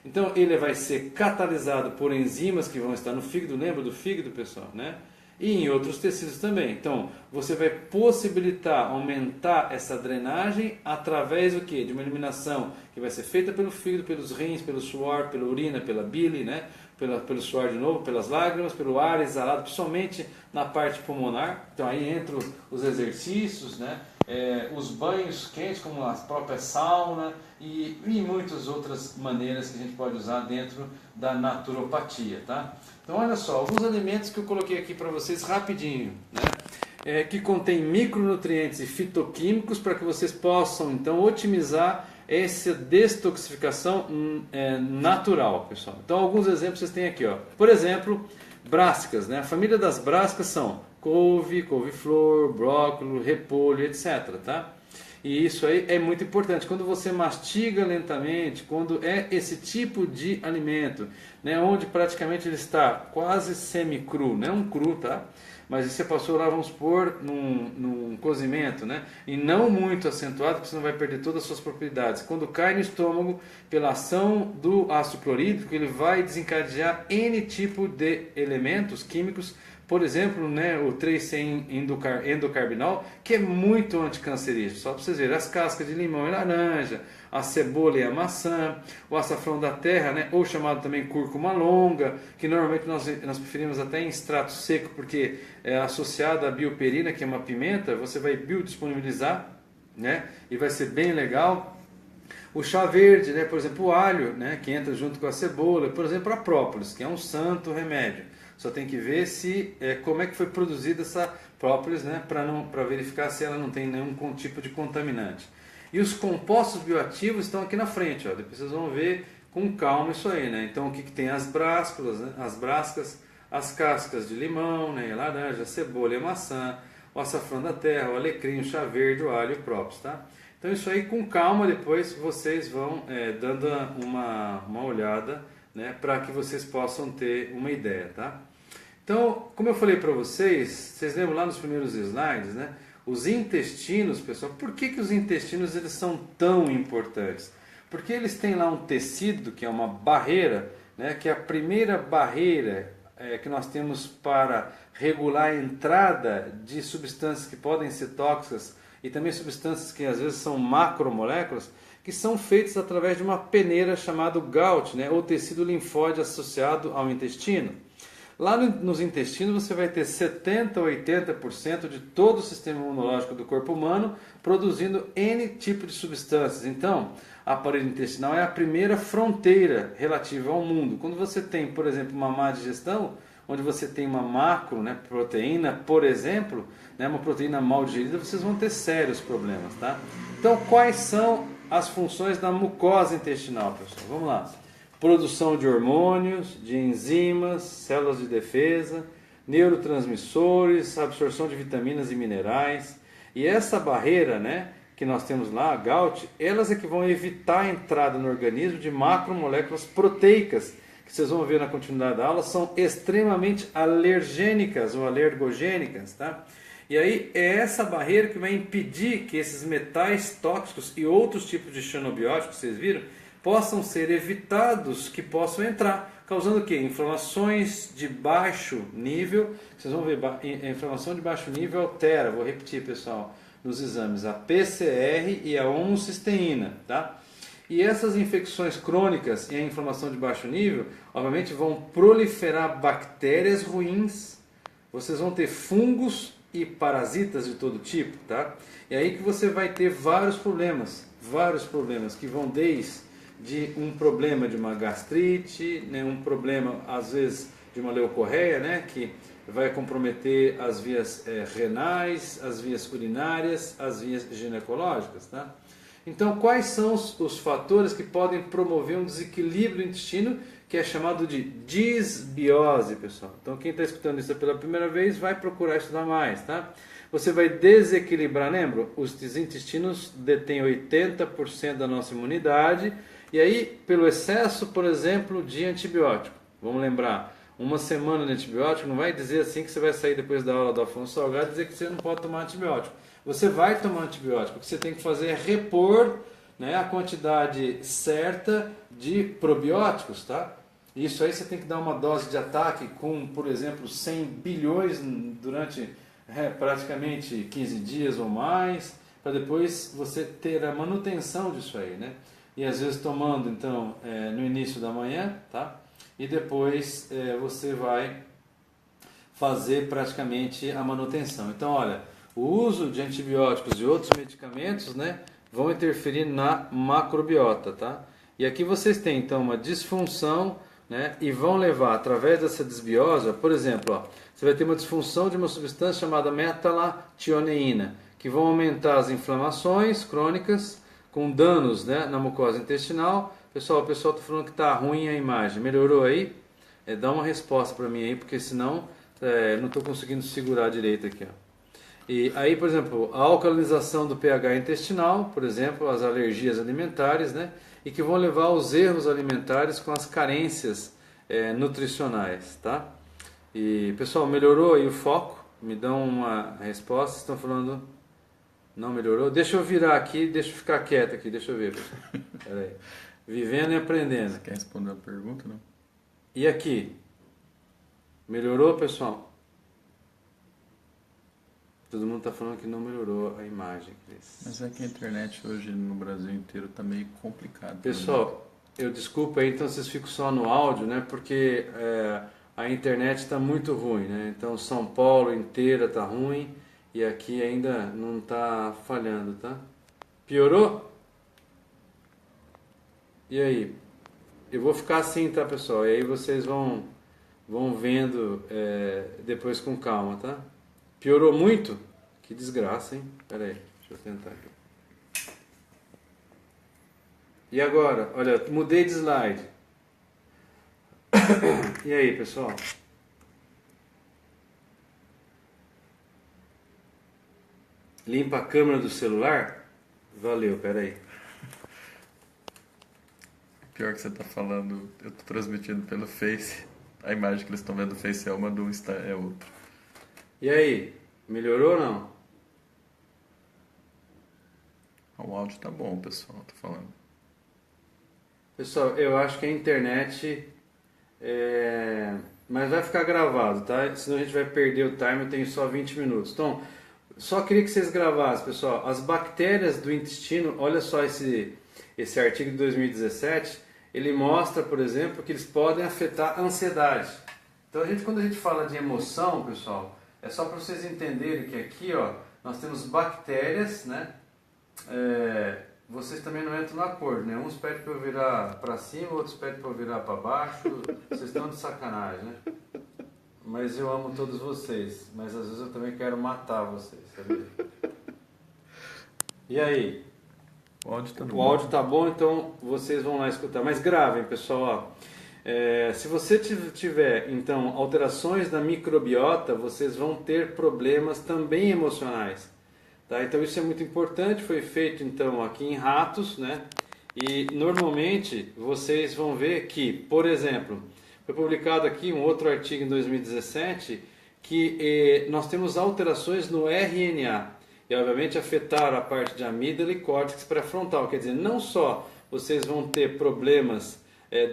Então, ele vai ser catalisado por enzimas que vão estar no fígado, lembra do fígado, pessoal, né? E em outros tecidos também. Então, você vai possibilitar aumentar essa drenagem através do quê? De uma eliminação que vai ser feita pelo fígado, pelos rins, pelo suor, pela urina, pela bile, né? Pelo suor de novo, pelas lágrimas, pelo ar exalado, principalmente na parte pulmonar. Então aí entram os exercícios, né? os banhos quentes, como a própria sauna e muitas outras maneiras que a gente pode usar dentro da naturopatia, tá? Então olha só, alguns alimentos que eu coloquei aqui para vocês rapidinho, né? Que contém micronutrientes e fitoquímicos para que vocês possam então otimizar essa detoxificação natural, pessoal. Então alguns exemplos vocês têm aqui, ó. Por exemplo, brássicas, né? A família das brássicas são couve, couve-flor, brócolis, repolho, etc, tá? E isso aí é muito importante. Quando você mastiga lentamente, quando é esse tipo de alimento, né, onde praticamente ele está quase semi-cru, não é um cru, tá? Mas você passou lá, vamos supor, num cozimento, né? E não muito acentuado, porque você não vai perder todas as suas propriedades. Quando cai no estômago, pela ação do ácido clorídrico, ele vai desencadear N tipo de elementos químicos, por exemplo, né, o 3,6-endocarbinol, que é muito anticancerígeno. Só para vocês verem, as cascas de limão e laranja, a cebola e a maçã, o açafrão da terra, né, ou chamado também cúrcuma longa, que normalmente nós preferimos até em extrato seco, porque é associado à bioperina, que é uma pimenta, você vai biodisponibilizar, né, e vai ser bem legal. O chá verde, né, por exemplo, o alho, né, que entra junto com a cebola, por exemplo, a própolis, que é um santo remédio. Só tem que ver como é que foi produzida essa própolis, né, para verificar se ela não tem nenhum tipo de contaminante. E os compostos bioativos estão aqui na frente, ó. Depois vocês vão ver com calma isso aí, né? Então o que tem as brásculas, né? As brascas, as cascas de limão, né? A laranja, a cebola e a maçã, o açafrão da terra, o alecrim, o chá verde, o alho e o própolis, tá? Então isso aí com calma depois vocês vão dando uma olhada, né, para que vocês possam ter uma ideia, tá? Então, como eu falei para vocês, vocês lembram lá nos primeiros slides, né? Os intestinos, pessoal, por que os intestinos eles são tão importantes? Porque eles têm lá um tecido que é uma barreira, né, que é a primeira barreira que nós temos para regular a entrada de substâncias que podem ser tóxicas e também substâncias que às vezes são macromoléculas, que são feitas através de uma peneira chamada GALT, né, ou tecido linfóide associado ao intestino. Lá nos intestinos você vai ter 70% a 80% de todo o sistema imunológico do corpo humano produzindo N tipo de substâncias. Então, a parede intestinal é a primeira fronteira relativa ao mundo. Quando você tem, por exemplo, uma má digestão, onde você tem uma macro, né, proteína, por exemplo, né, uma proteína mal digerida, vocês vão ter sérios problemas, tá? Então, quais são as funções da mucosa intestinal, pessoal? Vamos lá. Produção de hormônios, de enzimas, células de defesa, neurotransmissores, absorção de vitaminas e minerais. E essa barreira, né, que nós temos lá, a GALT, elas é que vão evitar a entrada no organismo de macromoléculas proteicas, que vocês vão ver na continuidade da aula, são extremamente alergênicas ou alergogênicas, tá? E aí é essa barreira que vai impedir que esses metais tóxicos e outros tipos de xenobióticos, vocês viram, possam ser evitados, que possam entrar, causando o quê? Inflamações de baixo nível. Vocês vão ver, a inflamação de baixo nível altera, vou repetir, pessoal, nos exames, a PCR e a homocisteína, tá? E essas infecções crônicas e a inflamação de baixo nível, obviamente, vão proliferar bactérias ruins, vocês vão ter fungos e parasitas de todo tipo, tá? E aí que você vai ter vários problemas que vão desde um problema de uma gastrite, né, um problema às vezes de uma leucorreia, né, que vai comprometer as vias renais, as vias urinárias, as vias ginecológicas, tá? Então, quais são os fatores que podem promover um desequilíbrio do intestino, que é chamado de disbiose, pessoal? Então, quem está escutando isso pela primeira vez, vai procurar estudar mais, tá? Você vai desequilibrar, lembra? Os intestinos detêm 80% da nossa imunidade, e aí, pelo excesso, por exemplo, de antibiótico. Vamos lembrar, uma semana de antibiótico não vai dizer assim que você vai sair depois da aula do Afonso Salgado e dizer que você não pode tomar antibiótico. Você vai tomar antibiótico. O que você tem que fazer é repor, né, a quantidade certa de probióticos, tá? Isso aí você tem que dar uma dose de ataque com, por exemplo, 100 bilhões durante praticamente 15 dias ou mais, para depois você ter a manutenção disso aí, né? E às vezes tomando, então, no início da manhã, tá? E depois você vai fazer praticamente a manutenção. Então, olha, o uso de antibióticos e outros medicamentos, né, vão interferir na macrobiota, tá? E aqui vocês têm então uma disfunção, né, e vão levar através dessa desbiose, por exemplo, ó, você vai ter uma disfunção de uma substância chamada metalationeína, que vão aumentar as inflamações crônicas com danos, né, na mucosa intestinal. Pessoal, o pessoal está falando que está ruim a imagem. Melhorou aí? Dá uma resposta para mim aí, porque senão não estou conseguindo segurar direito aqui, ó. E aí, por exemplo, a alcalinização do pH intestinal, por exemplo, as alergias alimentares, né? E que vão levar aos erros alimentares com as carências nutricionais, tá? E, pessoal, melhorou aí o foco? Me dão uma resposta. Estão falando, não melhorou? Deixa eu virar aqui, deixa eu ficar quieto aqui, deixa eu ver, pessoal. Pera aí. Vivendo e aprendendo. Você quer responder a pergunta, não? E aqui? Melhorou, pessoal? Todo mundo está falando que não melhorou a imagem, Cris. Mas é que a internet hoje no Brasil inteiro está meio complicado. Pessoal, eu desculpa aí, então vocês ficam só no áudio, né? Porque a internet está muito ruim, né? Então São Paulo inteira está ruim e aqui ainda não está falhando, tá? Piorou? E aí? Eu vou ficar assim, tá, pessoal? E aí vocês vão vendo depois com calma, tá? Piorou muito? Que desgraça, hein? Pera aí, deixa eu tentar aqui. E agora? Olha, mudei de slide. E aí, pessoal? Limpa a câmera do celular? Valeu, pera aí. Pior que você está falando, eu estou transmitindo pelo Face. A imagem que eles estão vendo do Face é uma, do Insta é outra. E aí? Melhorou ou não? O áudio tá bom, pessoal, tô falando. Pessoal, eu acho que a internet... Mas vai ficar gravado, tá? Senão a gente vai perder o time, eu tenho só 20 minutos. Então, só queria que vocês gravassem, pessoal. As bactérias do intestino, olha só esse artigo de 2017, ele mostra, por exemplo, que eles podem afetar a ansiedade. Então, quando a gente fala de emoção, pessoal, é só para vocês entenderem que aqui, ó, nós temos bactérias, né? Vocês também não entram no acordo, né? Uns pedem para eu virar para cima, outros pedem para eu virar para baixo. Vocês estão de sacanagem, né? Mas eu amo todos vocês. Mas às vezes eu também quero matar vocês, sabia? E aí? O áudio tá bom. O áudio tá bom, então vocês vão lá escutar. Mas gravem, pessoal. Se você tiver, então, alterações na microbiota, vocês vão ter problemas também emocionais. Tá? Então isso é muito importante, foi feito então aqui em ratos, né? E normalmente vocês vão ver que, por exemplo, foi publicado aqui um outro artigo em 2017 que nós temos alterações no RNA e obviamente afetaram a parte de amígdala e córtex pré-frontal, quer dizer, não só vocês vão ter problemas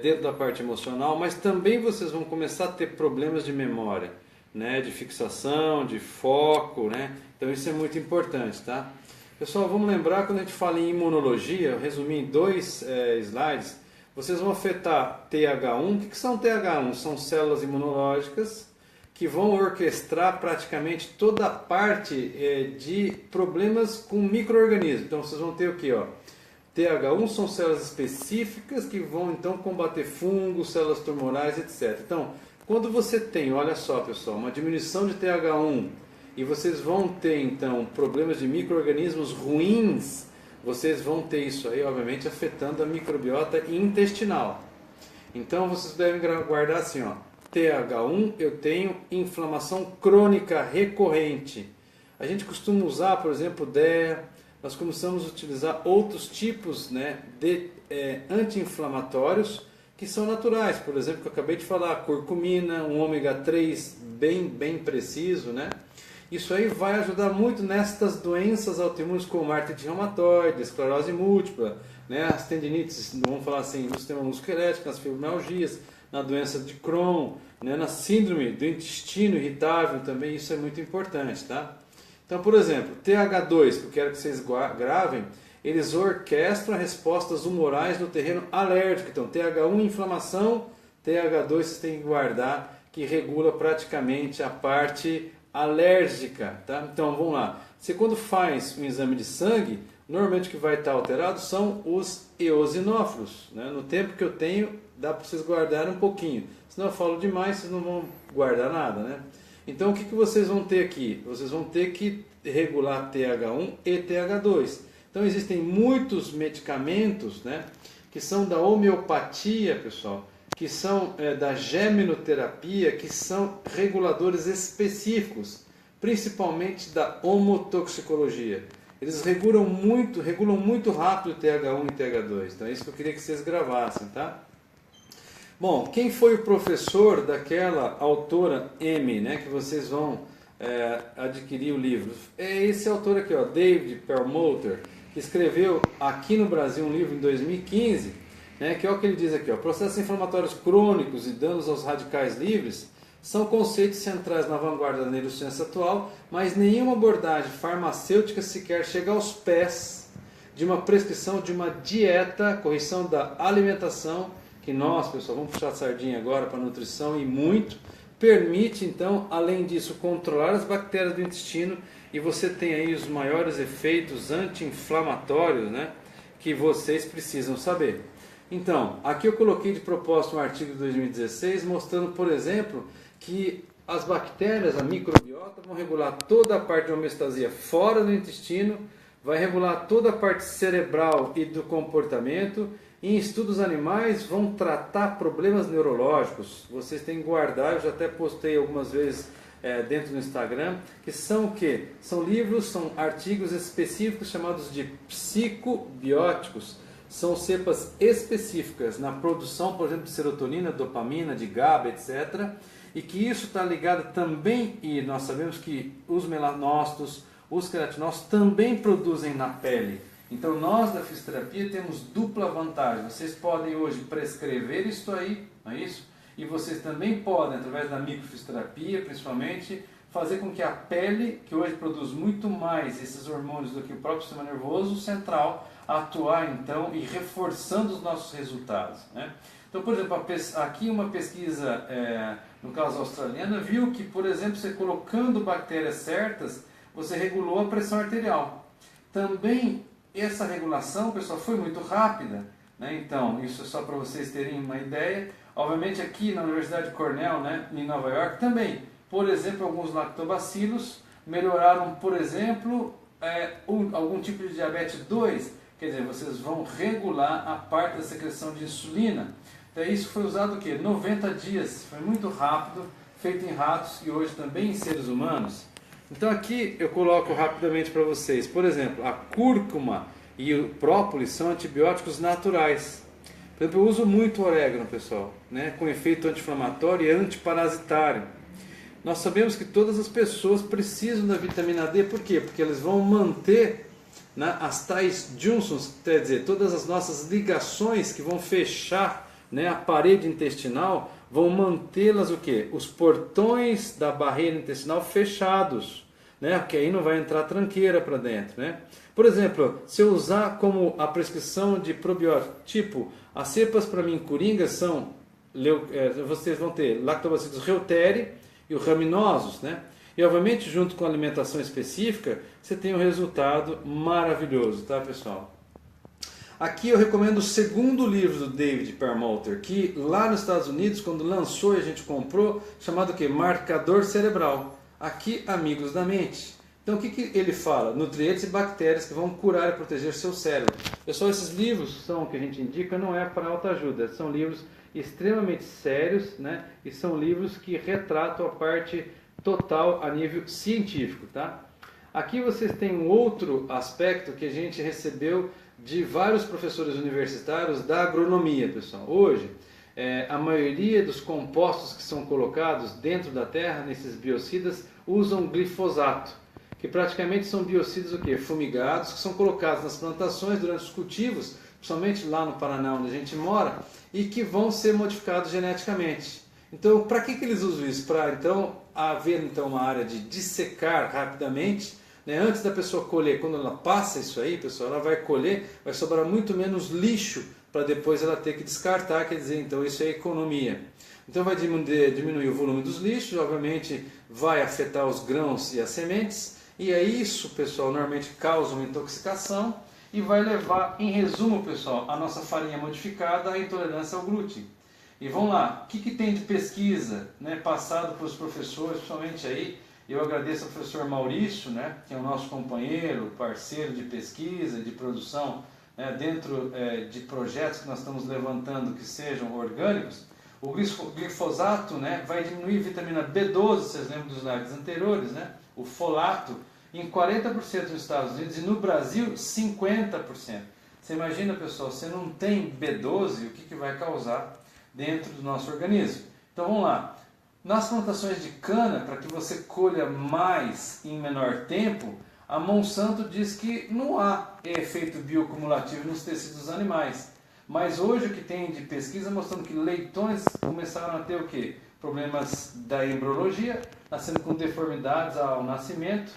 dentro da parte emocional, mas também vocês vão começar a ter problemas de memória, né? De fixação, de foco, né? Então isso é muito importante, tá? Pessoal, vamos lembrar quando a gente fala em imunologia, eu resumi em 2 slides, vocês vão afetar TH1. O que são TH1? São células imunológicas que vão orquestrar praticamente toda a parte de problemas com micro-organismos. Então vocês vão ter o que? TH1 são células específicas que vão então combater fungos, células tumorais, etc. Então, quando você tem, olha só pessoal, uma diminuição de TH1 e vocês vão ter então problemas de micro-organismos ruins, vocês vão ter isso aí obviamente afetando a microbiota intestinal. Então vocês devem guardar assim, TH1 eu tenho inflamação crônica recorrente. A gente costuma usar, por exemplo, DEA, nós começamos a utilizar outros tipos, né, de anti-inflamatórios que são naturais, por exemplo, que eu acabei de falar, curcumina, um ômega 3 bem preciso, né? Isso aí vai ajudar muito nestas doenças autoimunes como artrite reumatoide, esclerose múltipla, né? As tendinites, vamos falar assim, no sistema musculoesquelético, nas fibromialgias, na doença de Crohn, né? Na síndrome do intestino irritável também, isso é muito importante, tá? Então, por exemplo, TH2, que eu quero que vocês gravem, eles orquestram respostas humorais no terreno alérgico. Então, TH1, inflamação, TH2 vocês têm que guardar, que regula praticamente a parte alérgica. Tá? Então, vamos lá. Você quando faz um exame de sangue, normalmente o que vai estar alterado são os eosinófilos. Né? No tempo que eu tenho, dá para vocês guardarem um pouquinho. Senão eu falo demais, vocês não vão guardar nada. Né? Então o que vocês vão ter aqui? Vocês vão ter que regular TH1 e TH2. Então existem muitos medicamentos, né, que são da homeopatia, pessoal, que são da geminoterapia, que são reguladores específicos, principalmente da homotoxicologia. Eles regulam muito rápido o TH1 e TH2. Então é isso que eu queria que vocês gravassem, tá? Bom, quem foi o professor daquela autora M, né, que vocês vão adquirir o livro? É esse autor aqui, ó, David Perlmutter, que escreveu aqui no Brasil um livro em 2015, né, que é o que ele diz aqui, ó, processos inflamatórios crônicos e danos aos radicais livres são conceitos centrais na vanguarda da neurociência atual, mas nenhuma abordagem farmacêutica sequer chega aos pés de uma prescrição de uma dieta, correção da alimentação, que nós, pessoal, vamos puxar a sardinha agora para a nutrição e muito, permite então, além disso, controlar as bactérias do intestino e você tem aí os maiores efeitos anti-inflamatórios, né, que vocês precisam saber. Então, aqui eu coloquei de propósito um artigo de 2016 mostrando, por exemplo, que as bactérias, a microbiota, vão regular toda a parte de homeostasia fora do intestino, vai regular toda a parte cerebral e do comportamento. Em estudos animais vão tratar problemas neurológicos. Vocês têm que guardar, eu já até postei algumas vezes dentro do Instagram, que são o quê? São livros, são artigos específicos chamados de psicobióticos. São cepas específicas na produção, por exemplo, de serotonina, dopamina, de GABA, etc. E que isso está ligado também, e nós sabemos que os melanócitos, os queratinócitos também produzem na pele. Então nós da fisioterapia temos dupla vantagem. Vocês podem hoje prescrever isso aí, não é isso? E vocês também podem, através da microfisioterapia principalmente, fazer com que a pele, que hoje produz muito mais esses hormônios do que o próprio sistema nervoso central, atuar então e reforçando os nossos resultados, né? Então, por exemplo, aqui uma pesquisa, no caso australiana, viu que, por exemplo, você colocando bactérias certas, você regulou a pressão arterial. Também essa regulação, pessoal, foi muito rápida, né? Então, isso é só para vocês terem uma ideia. Obviamente aqui na Universidade de Cornell, né, em Nova York, também, por exemplo, alguns lactobacilos melhoraram, por exemplo, algum tipo de diabetes 2, quer dizer, vocês vão regular a parte da secreção de insulina. Então, isso foi usado o quê? 90 dias, foi muito rápido, feito em ratos e hoje também em seres humanos. Então aqui eu coloco rapidamente para vocês, por exemplo, a cúrcuma e o própolis são antibióticos naturais. Por exemplo, eu uso muito orégano, pessoal, né, com efeito anti-inflamatório e antiparasitário. Nós sabemos que todas as pessoas precisam da vitamina D, por quê? Porque eles vão manter, né, as tais junctions, quer dizer, todas as nossas ligações que vão fechar, né, a parede intestinal, vão mantê-las o quê? Os portões da barreira intestinal fechados, né, porque aí não vai entrar tranqueira para dentro, né? Por exemplo, se eu usar como a prescrição de probiótico, tipo, as cepas para mim coringas são, vocês vão ter lactobacillus reuteri e os raminosos, né? E obviamente junto com a alimentação específica, você tem um resultado maravilhoso, tá, pessoal? Aqui eu recomendo o segundo livro do David Perlmutter, que lá nos Estados Unidos, quando lançou e a gente comprou, chamado o quê? Marcador Cerebral. Aqui, Amigos da Mente. Então o que ele fala? Nutrientes e bactérias que vão curar e proteger seu cérebro. Pessoal, esses livros são o que a gente indica, não é para autoajuda, são livros extremamente sérios, né? E são livros que retratam a parte total a nível científico, tá? Aqui vocês têm um outro aspecto que a gente recebeu de vários professores universitários da agronomia, pessoal. Hoje, a maioria dos compostos que são colocados dentro da terra, nesses biocidas, usam glifosato, que praticamente são biocidas o quê? Fumigados, que são colocados nas plantações durante os cultivos, principalmente lá no Paraná, onde a gente mora, e que vão ser modificados geneticamente. Então, para que eles usam isso? Para então haver então uma área de dissecar rapidamente, né? Antes da pessoa colher, quando ela passa isso aí, pessoal, ela vai colher, vai sobrar muito menos lixo para depois ela ter que descartar, quer dizer, então isso é economia. Então vai diminuir o volume dos lixos, obviamente vai afetar os grãos e as sementes, E aí isso, pessoal, normalmente causa uma intoxicação e vai levar, em resumo, pessoal, a nossa farinha modificada à intolerância ao glúten. E vamos lá, o que tem de pesquisa, né, passado para os professores, principalmente aí, eu agradeço ao professor Maurício, né, que é o nosso companheiro, parceiro de pesquisa, de produção, né, dentro de projetos que nós estamos levantando que sejam orgânicos. O glifosato, né, vai diminuir a vitamina B12, vocês lembram dos slides anteriores, né, o folato, em 40% nos Estados Unidos e no Brasil 50%. Você imagina, pessoal, você não tem B12, o que vai causar dentro do nosso organismo? Então vamos lá. Nas plantações de cana, para que você colha mais em menor tempo, a Monsanto diz que não há efeito bioacumulativo nos tecidos dos animais. Mas hoje o que tem de pesquisa mostrando que leitões começaram a ter o quê? Problemas da embriologia, nascendo com deformidades ao nascimento.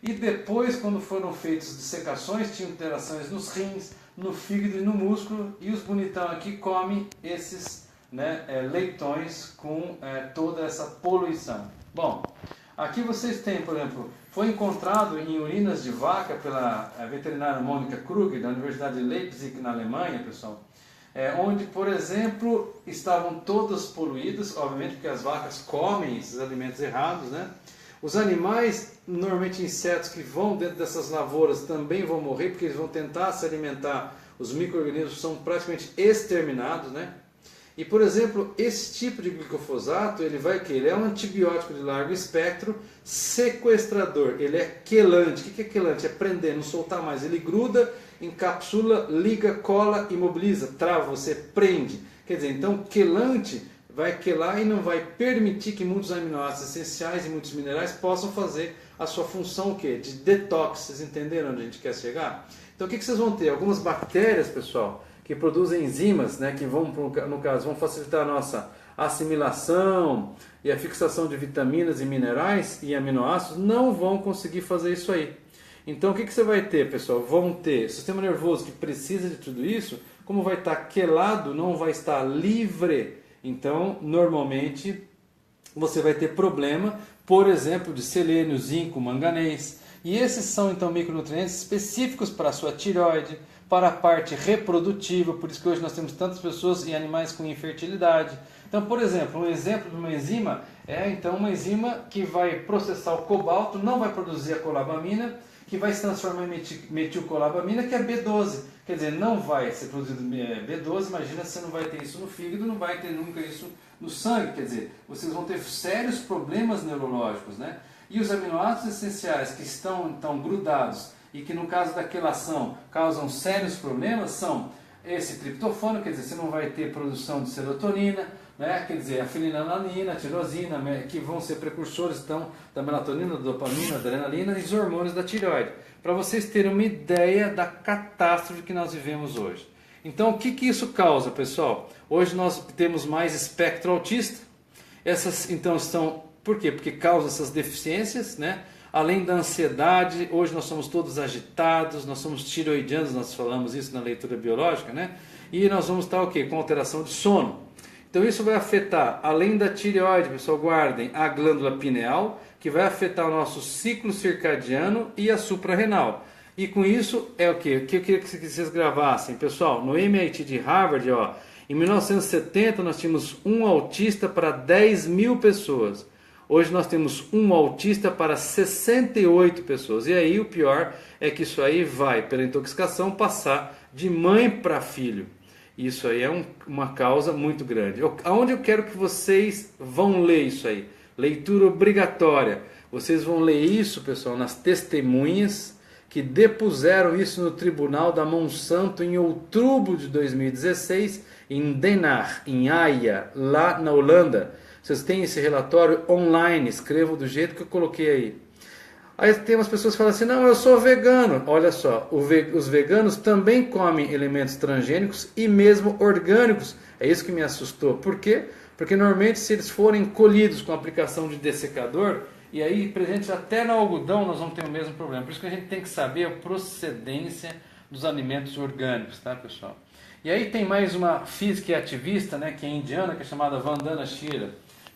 E depois, quando foram feitas dissecações, tinham alterações nos rins, no fígado e no músculo. E os bonitão aqui comem esses, né, leitões com toda essa poluição. Bom, aqui vocês têm, por exemplo, foi encontrado em urinas de vaca pela veterinária Mônica Kruger, da Universidade de Leipzig, na Alemanha, pessoal, onde, por exemplo, estavam todas poluídas, obviamente porque as vacas comem esses alimentos errados, né? Os animais, normalmente insetos que vão dentro dessas lavouras também vão morrer, porque eles vão tentar se alimentar, os micro-organismos são praticamente exterminados, né? E, por exemplo, esse tipo de glifosato, ele é um antibiótico de largo espectro, sequestrador, ele é quelante. O que é quelante? É prender, não soltar mais. Ele gruda, encapsula, liga, cola, imobiliza, trava, você prende. Quer dizer, então, quelante vai quelar e não vai permitir que muitos aminoácidos essenciais e muitos minerais possam fazer a sua função o quê? De detox. Vocês entenderam onde a gente quer chegar? Então, o que vocês vão ter? Algumas bactérias, pessoal, que produzem enzimas, né, que vão, no caso, vão facilitar a nossa assimilação e a fixação de vitaminas e minerais e aminoácidos, não vão conseguir fazer isso aí. Então, o que você vai ter, pessoal? Vão ter sistema nervoso que precisa de tudo isso, como vai estar quelado, não vai estar livre. Então, normalmente, você vai ter problema, por exemplo, de selênio, zinco, manganês. E esses são, então, micronutrientes específicos para a sua tireoide, para a parte reprodutiva, por isso que hoje nós temos tantas pessoas e animais com infertilidade. Então, por exemplo, um exemplo de uma enzima é, então, uma enzima que vai processar o cobalto, não vai produzir a colabamina, que vai se transformar em metilcolabamina, que é B12. Quer dizer, não vai ser produzido B12, imagina se você não vai ter isso no fígado, não vai ter nunca isso no sangue. Quer dizer, vocês vão ter sérios problemas neurológicos, né? E os aminoácidos essenciais que estão, então, grudados e que no caso da quelação causam sérios problemas são esse triptofano, quer dizer, você não vai ter produção de serotonina, né? Quer dizer, a fenilalanina, a tirosina, que vão ser precursores então, da melatonina, da dopamina, da adrenalina e os hormônios da tireoide. Para vocês terem uma ideia da catástrofe que nós vivemos hoje. Então, o que isso causa, pessoal? Hoje nós temos mais espectro autista. Essas, então, estão... Por quê? Porque causa essas deficiências, né? Além da ansiedade, hoje nós somos todos agitados, nós somos tireoidianos, nós falamos isso na leitura biológica, né? E nós vamos estar o quê? Com alteração de sono. Então isso vai afetar, além da tireoide, pessoal, guardem, a glândula pineal, que vai afetar o nosso ciclo circadiano e a suprarrenal. E com isso é o quê? O que eu queria que vocês gravassem, pessoal? No MIT de Harvard, ó, em 1970 nós tínhamos um autista para 10 mil pessoas. Hoje nós temos um autista para 68 pessoas. E aí o pior é que isso aí vai, pela intoxicação, passar de mãe para filho. Isso aí é uma causa muito grande. Aonde eu quero que vocês vão ler isso aí? Leitura obrigatória. Vocês vão ler isso, pessoal, nas testemunhas que depuseram isso no tribunal da Monsanto em outubro de 2016, em Den Haag, em Haia, lá na Holanda. Vocês têm esse relatório online, escrevam do jeito que eu coloquei aí. Aí tem umas pessoas que falam assim, não, eu sou vegano. Olha só, os veganos também comem elementos transgênicos e mesmo orgânicos. É isso que me assustou. Por quê? Porque normalmente se eles forem colhidos com aplicação de dessecador, e aí presentes até no algodão nós vamos ter o mesmo problema. Por isso que a gente tem que saber a procedência dos alimentos orgânicos, tá, pessoal? E aí tem mais uma física e ativista, né, que é indiana, que é chamada Vandana Shira,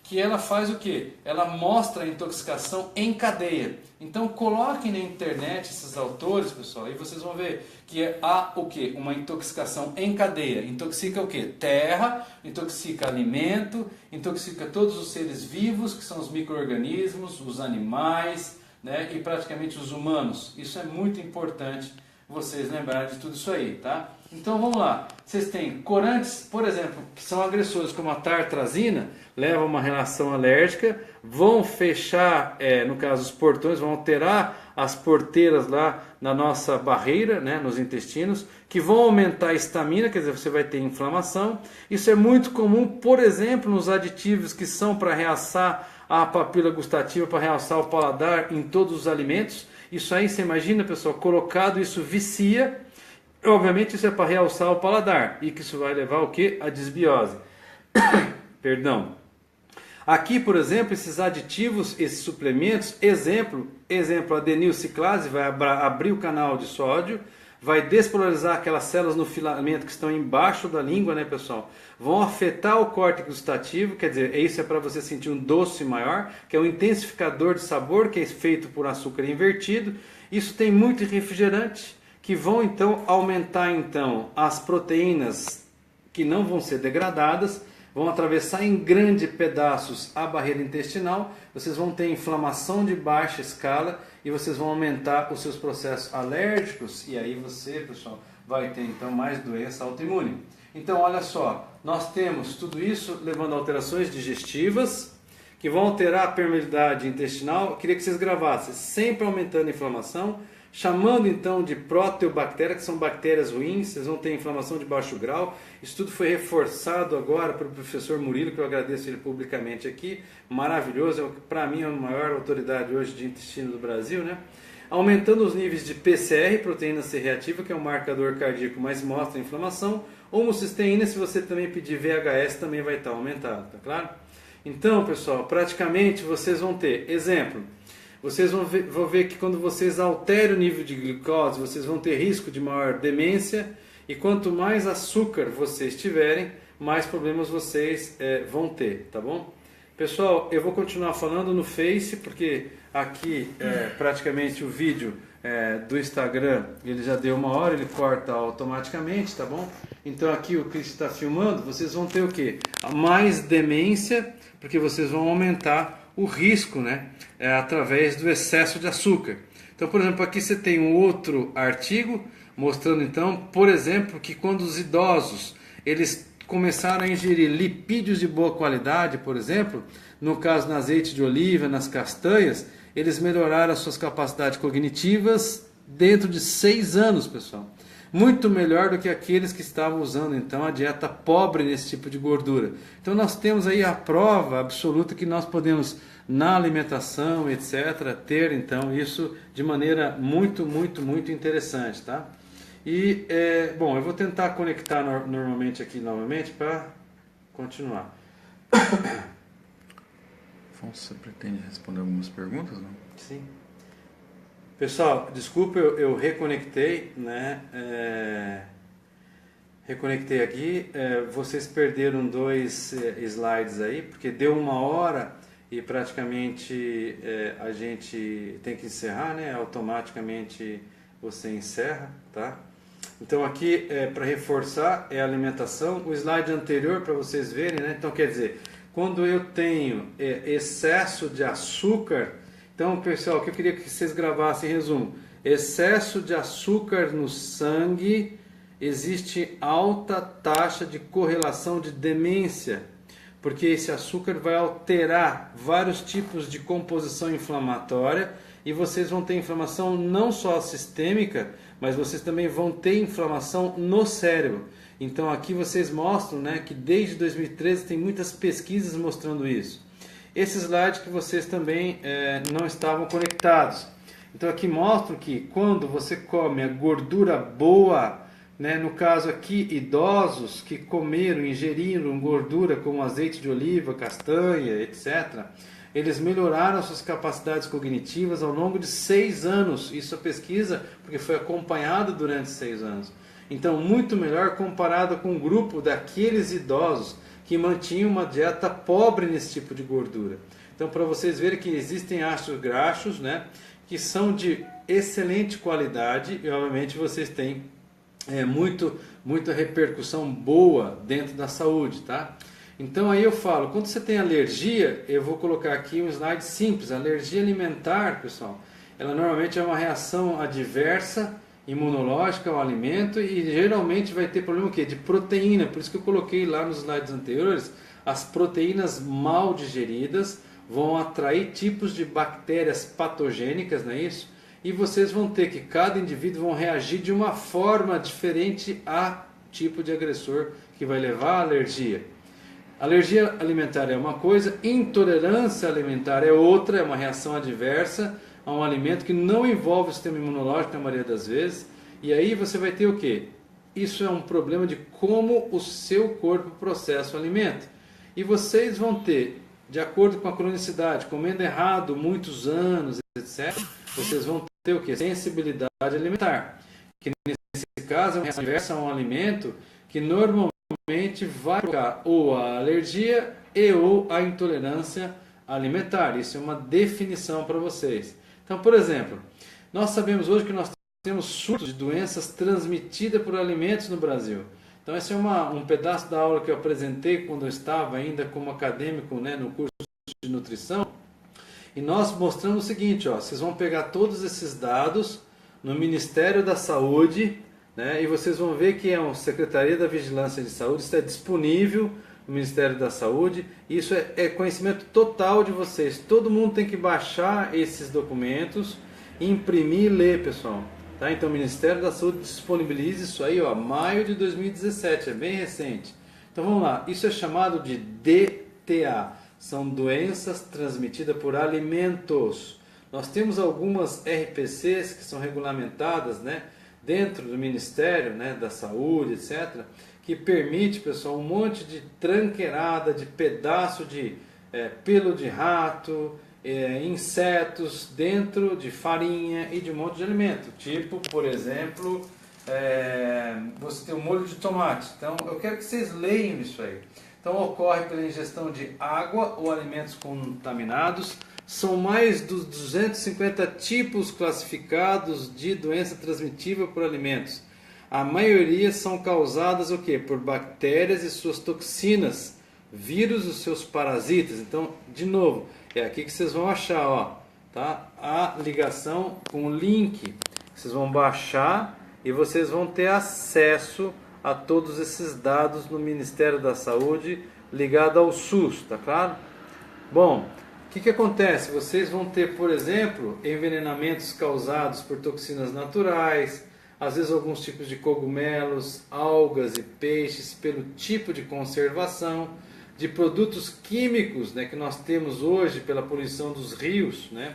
que ela faz o quê? Ela mostra a intoxicação em cadeia. Então coloquem na internet esses autores, pessoal, e vocês vão ver que há o quê? Uma intoxicação em cadeia. Intoxica o quê? Terra, intoxica alimento, intoxica todos os seres vivos, que são os micro-organismos, os animais, né? E praticamente os humanos. Isso é muito importante vocês lembrarem de tudo isso aí, tá? Então vamos lá, vocês têm corantes, por exemplo, que são agressores como a tartrazina, levam a uma reação alérgica, vão fechar, no caso os portões, vão alterar as porteiras lá na nossa barreira, né, nos intestinos, que vão aumentar a histamina, quer dizer, você vai ter inflamação. Isso é muito comum, por exemplo, nos aditivos que são para realçar a papila gustativa, para realçar o paladar em todos os alimentos. Isso aí, você imagina, pessoal, colocado, isso vicia. Obviamente isso é para realçar o paladar e que isso vai levar o que? A desbiose. Perdão. Aqui, por exemplo, esses aditivos, esses suplementos, exemplo, adenilciclase vai abrir o canal de sódio, vai despolarizar aquelas células no filamento que estão embaixo da língua, né, pessoal? Vão afetar o córtex gustativo, quer dizer, isso é para você sentir um doce maior, que é um intensificador de sabor, que é feito por açúcar invertido. Isso tem muito refrigerante, que vão então aumentar então as proteínas que não vão ser degradadas, vão atravessar em grandes pedaços a barreira intestinal, vocês vão ter inflamação de baixa escala e vocês vão aumentar os seus processos alérgicos e aí você, pessoal, vai ter então mais doença autoimune. Então olha só, nós temos tudo isso levando a alterações digestivas, que vão alterar a permeabilidade intestinal. Eu queria que vocês gravassem, sempre aumentando a inflamação, chamando então de proteobactéria, que são bactérias ruins, vocês vão ter inflamação de baixo grau. Isso tudo foi reforçado agora pelo professor Murilo, que eu agradeço ele publicamente aqui, maravilhoso, para mim é a maior autoridade hoje de intestino do Brasil, né? Aumentando os níveis de PCR, proteína C reativa, que é um marcador cardíaco, mas mostra a inflamação. Homocisteína, se você também pedir VHS, também vai estar aumentado, tá claro? Então, pessoal, praticamente vocês vão ter, exemplo, vocês vão ver que quando vocês alteram o nível de glicose, vocês vão ter risco de maior demência, e quanto mais açúcar vocês tiverem, mais problemas vocês vão ter, tá bom? Pessoal, eu vou continuar falando no Face, porque aqui praticamente o vídeo do Instagram, ele já deu 1 hora, ele corta automaticamente, tá bom? Então aqui o Cris está filmando, vocês vão ter o quê? Mais demência, porque vocês vão aumentar o risco, né, através do excesso de açúcar. Então, por exemplo, aqui você tem um outro artigo mostrando, então, por exemplo, que quando os idosos eles começaram a ingerir lipídios de boa qualidade, por exemplo, no caso no azeite de oliva, nas castanhas, eles melhoraram as suas capacidades cognitivas dentro de 6 anos, pessoal. Muito melhor do que aqueles que estavam usando então a dieta pobre nesse tipo de gordura. Então nós temos aí a prova absoluta que nós podemos na alimentação, etc, ter então isso de maneira muito interessante, tá? E bom, eu vou tentar conectar normalmente aqui novamente para continuar. Afonso, você pretende responder algumas perguntas, não? Sim. Pessoal, desculpa, eu reconectei, né? Reconectei aqui. Vocês perderam 2 slides aí, porque deu 1 hora e praticamente a gente tem que encerrar, né? Automaticamente você encerra, tá? Então aqui, para reforçar, é a alimentação. O slide anterior, para vocês verem, né? Então quer dizer, quando eu tenho excesso de açúcar. Então, pessoal, o que eu queria que vocês gravassem em resumo: excesso de açúcar no sangue, existe alta taxa de correlação de demência, porque esse açúcar vai alterar vários tipos de composição inflamatória e vocês vão ter inflamação não só sistêmica, mas vocês também vão ter inflamação no cérebro. Então aqui vocês mostram, né, que desde 2013 tem muitas pesquisas mostrando isso. Esse slide que vocês também não estavam conectados. Então aqui mostro que quando você come a gordura boa, né, no caso aqui idosos que comeram, ingeriram gordura como azeite de oliva, castanha, etc., eles melhoraram suas capacidades cognitivas ao longo de 6 anos. Isso é pesquisa porque foi acompanhado durante 6 anos. Então muito melhor comparado com o grupo daqueles idosos que mantinham uma dieta pobre nesse tipo de gordura. Então, para vocês verem que existem ácidos graxos, né, que são de excelente qualidade e, obviamente, vocês têm muita repercussão boa dentro da saúde, tá? Então, aí eu falo, quando você tem alergia, eu vou colocar aqui um slide simples. A alergia alimentar, pessoal, ela normalmente é uma reação adversa, imunológica ao alimento e geralmente vai ter problema o quê? De proteína. Por isso que eu coloquei lá nos slides anteriores, as proteínas mal digeridas vão atrair tipos de bactérias patogênicas, não é isso? E vocês vão ter que, cada indivíduo vão reagir de uma forma diferente a tipo de agressor que vai levar à alergia. Alergia alimentar é uma coisa, intolerância alimentar é outra, é uma reação adversa a um alimento que não envolve o sistema imunológico na maioria das vezes. E aí você vai ter o quê? Isso é um problema de como o seu corpo processa o alimento. E vocês vão ter, de acordo com a cronicidade, comendo errado muitos anos, etc., vocês vão ter o quê? Sensibilidade alimentar. Que nesse caso é uma reação adversa a um alimento que normalmente vai provocar ou a alergia e ou a intolerância alimentar. Isso é uma definição para vocês. Então, por exemplo, nós sabemos hoje que nós temos surtos de doenças transmitidas por alimentos no Brasil. Então, esse é um pedaço da aula que eu apresentei quando eu estava ainda como acadêmico, né, no curso de nutrição. E nós mostramos o seguinte, ó, vocês vão pegar todos esses dados no Ministério da Saúde, né, e vocês vão ver que é a Secretaria da Vigilância de Saúde, está disponível no Ministério da Saúde. Isso é conhecimento total de vocês. Todo mundo tem que baixar esses documentos, imprimir e ler, pessoal. Tá? Então o Ministério da Saúde disponibiliza isso aí, ó, maio de 2017, é bem recente. Então vamos lá, isso é chamado de DTA, são doenças transmitidas por alimentos. Nós temos algumas RPCs que são regulamentadas, né, dentro do Ministério, né, da Saúde, etc., que permite, pessoal, um monte de tranqueirada, de pedaço de pelo de rato, insetos dentro de farinha e de um monte de alimento. Tipo, por exemplo, você tem um molho de tomate. Então, eu quero que vocês leiam isso aí. Então, ocorre pela ingestão de água ou alimentos contaminados. São mais dos 250 tipos classificados de doença transmitível por alimentos. A maioria são causadas o quê? Por bactérias e suas toxinas, vírus e seus parasitas. Então, de novo, é aqui que vocês vão achar, ó, tá? A ligação com o link. Vocês vão baixar e vocês vão ter acesso a todos esses dados no Ministério da Saúde ligado ao SUS, tá claro? Bom, o que acontece? Vocês vão ter, por exemplo, envenenamentos causados por toxinas naturais, às vezes alguns tipos de cogumelos, algas e peixes, pelo tipo de conservação, de produtos químicos, né, que nós temos hoje pela poluição dos rios, né,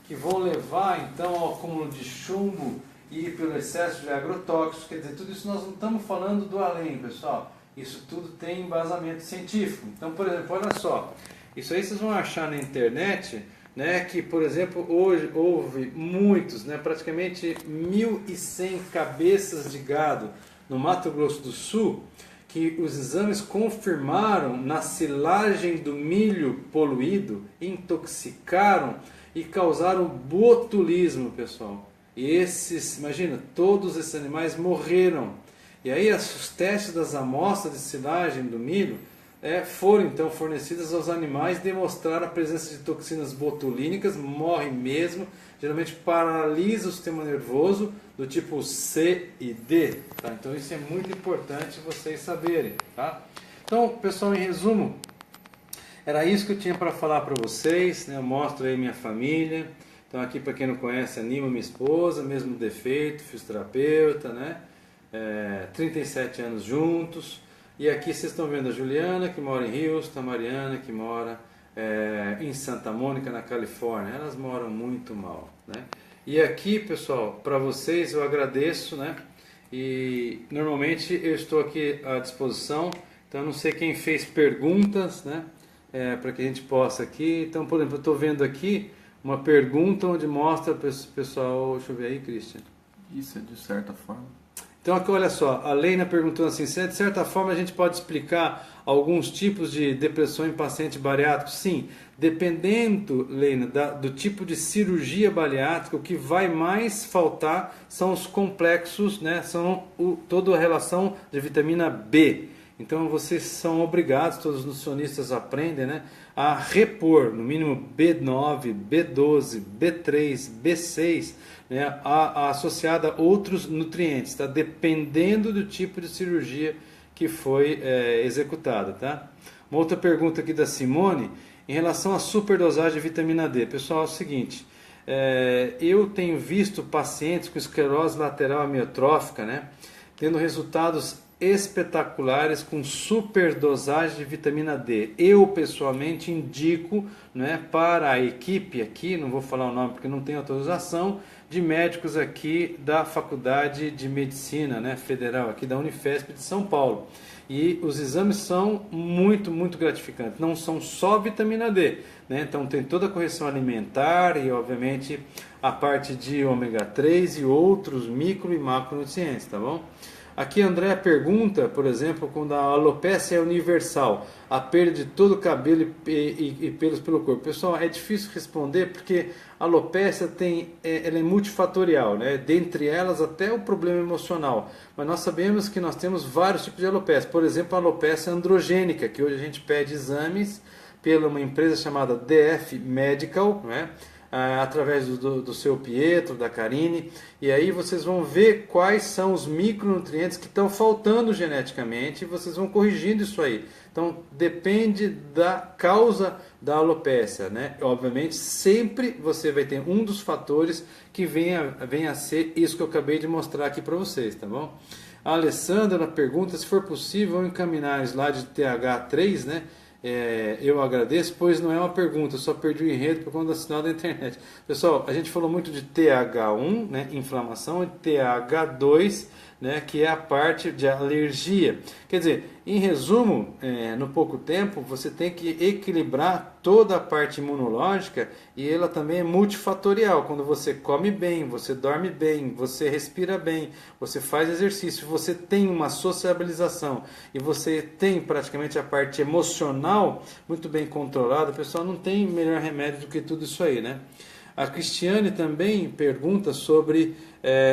que vão levar então ao acúmulo de chumbo e pelo excesso de agrotóxicos. Quer dizer, tudo isso nós não estamos falando do além, pessoal. Isso tudo tem embasamento científico. Então, por exemplo, olha só, isso aí vocês vão achar na internet, né, que, por exemplo, hoje houve muitos, né, praticamente 1.100 cabeças de gado no Mato Grosso do Sul, que os exames confirmaram na silagem do milho poluído, intoxicaram e causaram botulismo, pessoal. E esses, imagina, todos esses animais morreram. E aí os testes das amostras de silagem do milho foram então fornecidas aos animais, demonstraram a presença de toxinas botulínicas, morre mesmo, geralmente paralisa o sistema nervoso do tipo C e D. Tá? Então isso é muito importante vocês saberem. Tá? Então, pessoal, em resumo, era isso que eu tinha para falar para vocês. Né? Eu mostro aí minha família. Então aqui, para quem não conhece, a Nima, minha esposa, mesmo defeito, fisioterapeuta, né? 37 anos juntos. E aqui vocês estão vendo a Juliana, que mora em Houston, a Mariana, que mora em Santa Mônica, na Califórnia. Elas moram muito mal, né? E aqui, pessoal, para vocês eu agradeço, né? E normalmente eu estou aqui à disposição. Então eu não sei quem fez perguntas, né? Para que a gente possa aqui. Então, por exemplo, eu estou vendo aqui uma pergunta onde mostra, pessoal, deixa eu ver aí, Christian. Isso é de certa forma. Então aqui olha só, a Leina perguntou assim, se de certa forma a gente pode explicar alguns tipos de depressão em paciente bariátrico? Sim, dependendo, Leina, do tipo de cirurgia bariátrica, o que vai mais faltar são os complexos, né? São toda a relação de vitamina B. Então vocês são obrigados, todos os nutricionistas aprendem, né, a repor no mínimo B9, B12, B3, B6, né, associada a outros nutrientes, tá? Dependendo do tipo de cirurgia que foi executada. Tá? Uma outra pergunta aqui da Simone, em relação à superdosagem de vitamina D. Pessoal, é o seguinte, eu tenho visto pacientes com esclerose lateral amiotrófica, né, tendo resultados espetaculares com superdosagem de vitamina D. Eu pessoalmente indico, né, para a equipe aqui, não vou falar o nome porque não tem autorização, de médicos aqui da Faculdade de Medicina, né, Federal aqui da Unifesp de São Paulo. E os exames são muito, muito gratificantes. Não são só vitamina D, né? Então tem toda a correção alimentar e obviamente a parte de ômega 3 e outros micro e macronutrientes, tá bom? Aqui a Andrea pergunta, por exemplo, quando a alopecia é universal, a perda de todo o cabelo e pelos pelo corpo. Pessoal, é difícil responder porque a alopecia ela é multifatorial, né? Dentre elas até o problema emocional. Mas nós sabemos que nós temos vários tipos de alopecia. Por exemplo, a alopecia androgênica, que hoje a gente pede exames pela uma empresa chamada DF Medical, né? Através do seu Pietro, da Karine, e aí vocês vão ver quais são os micronutrientes que estão faltando geneticamente e vocês vão corrigindo isso aí. Então depende da causa da alopecia, né? Obviamente sempre você vai ter um dos fatores que venha a ser isso que eu acabei de mostrar aqui para vocês, tá bom? A Alessandra pergunta se for possível encaminhar o slide de TH3, né? Eu agradeço, pois não é uma pergunta, eu só perdi o enredo por conta da sinal da internet. Pessoal, a gente falou muito de TH1, né, inflamação, e TH2, né, que é a parte de alergia. Quer dizer, em resumo, no pouco tempo, você tem que equilibrar toda a parte imunológica e ela também é multifatorial. Quando você come bem, você dorme bem, você respira bem, você faz exercício, você tem uma sociabilização e você tem praticamente a parte emocional muito bem controlada, pessoal, não tem melhor remédio do que tudo isso aí, né? A Cristiane também pergunta sobre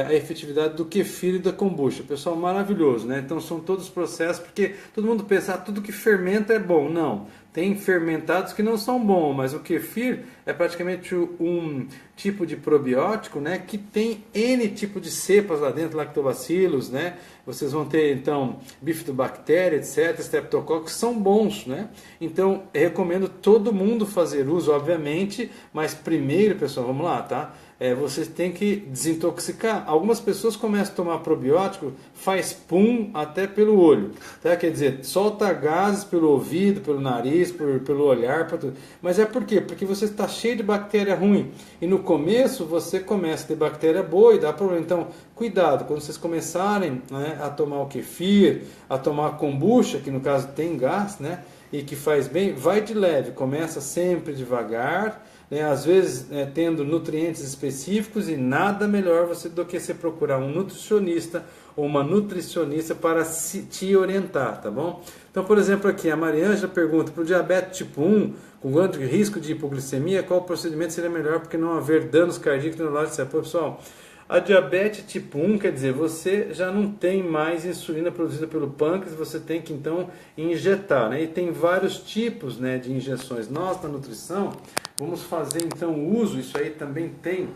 a efetividade do kefir e da kombucha. Pessoal, maravilhoso, né? Então são todos processos, porque todo mundo pensa, tudo que fermenta é bom. Não, tem fermentados que não são bons, mas o kefir é praticamente um tipo de probiótico, né, que tem N tipo de cepas lá dentro, lactobacilos, né? Vocês vão ter, então, bifidobactéria, etc., streptococcus, são bons, né? Então, recomendo todo mundo fazer uso, obviamente, mas primeiro, pessoal, vamos lá, tá? Vocês têm que desintoxicar. Algumas pessoas começam a tomar probiótico, faz pum até pelo olho, tá? Quer dizer, solta gases pelo ouvido, pelo nariz, pelo olhar, por tudo. Mas é por quê? Porque você está cheio de bactéria ruim e no começo você começa a ter bactéria boa e dá problema. Então, cuidado, quando vocês começarem, né, a tomar o kefir, a tomar a kombucha, que no caso tem gás, né, e que faz bem, vai de leve, começa sempre devagar, né, às vezes tendo nutrientes específicos e nada melhor do que você procurar um nutricionista ou uma nutricionista para te orientar, tá bom? Então, por exemplo, aqui a Mariângela pergunta, para o diabetes tipo 1, com grande risco de hipoglicemia, qual procedimento seria melhor porque não haver danos cardíacos, neurológicos, etc. Pessoal, a diabetes tipo 1, quer dizer, você já não tem mais insulina produzida pelo pâncreas, você tem que então injetar, né? E tem vários tipos, né, de injeções. Nós, na nutrição, vamos fazer então uso, isso aí também tem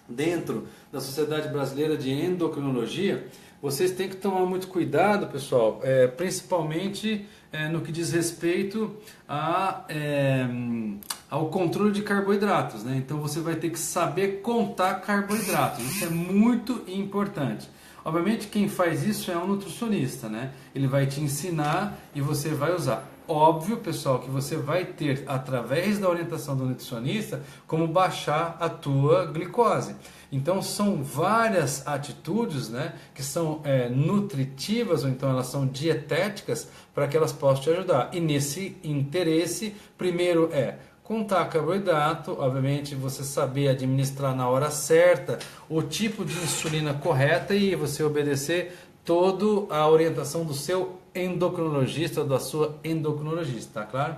dentro da Sociedade Brasileira de Endocrinologia. Vocês têm que tomar muito cuidado, pessoal, principalmente no que diz respeito ao controle de carboidratos, né? Então você vai ter que saber contar carboidratos, isso é muito importante. Obviamente quem faz isso é um nutricionista, né? Ele vai te ensinar e você vai usar. Óbvio, pessoal, que você vai ter, através da orientação do nutricionista, como baixar a tua glicose. Então, são várias atitudes, né, que são nutritivas, ou então elas são dietéticas, para que elas possam te ajudar. E nesse interesse, primeiro contar carboidrato, obviamente você saber administrar na hora certa, o tipo de insulina correta e você obedecer toda a orientação do seu endocrinologista ou da sua endocrinologista, tá claro?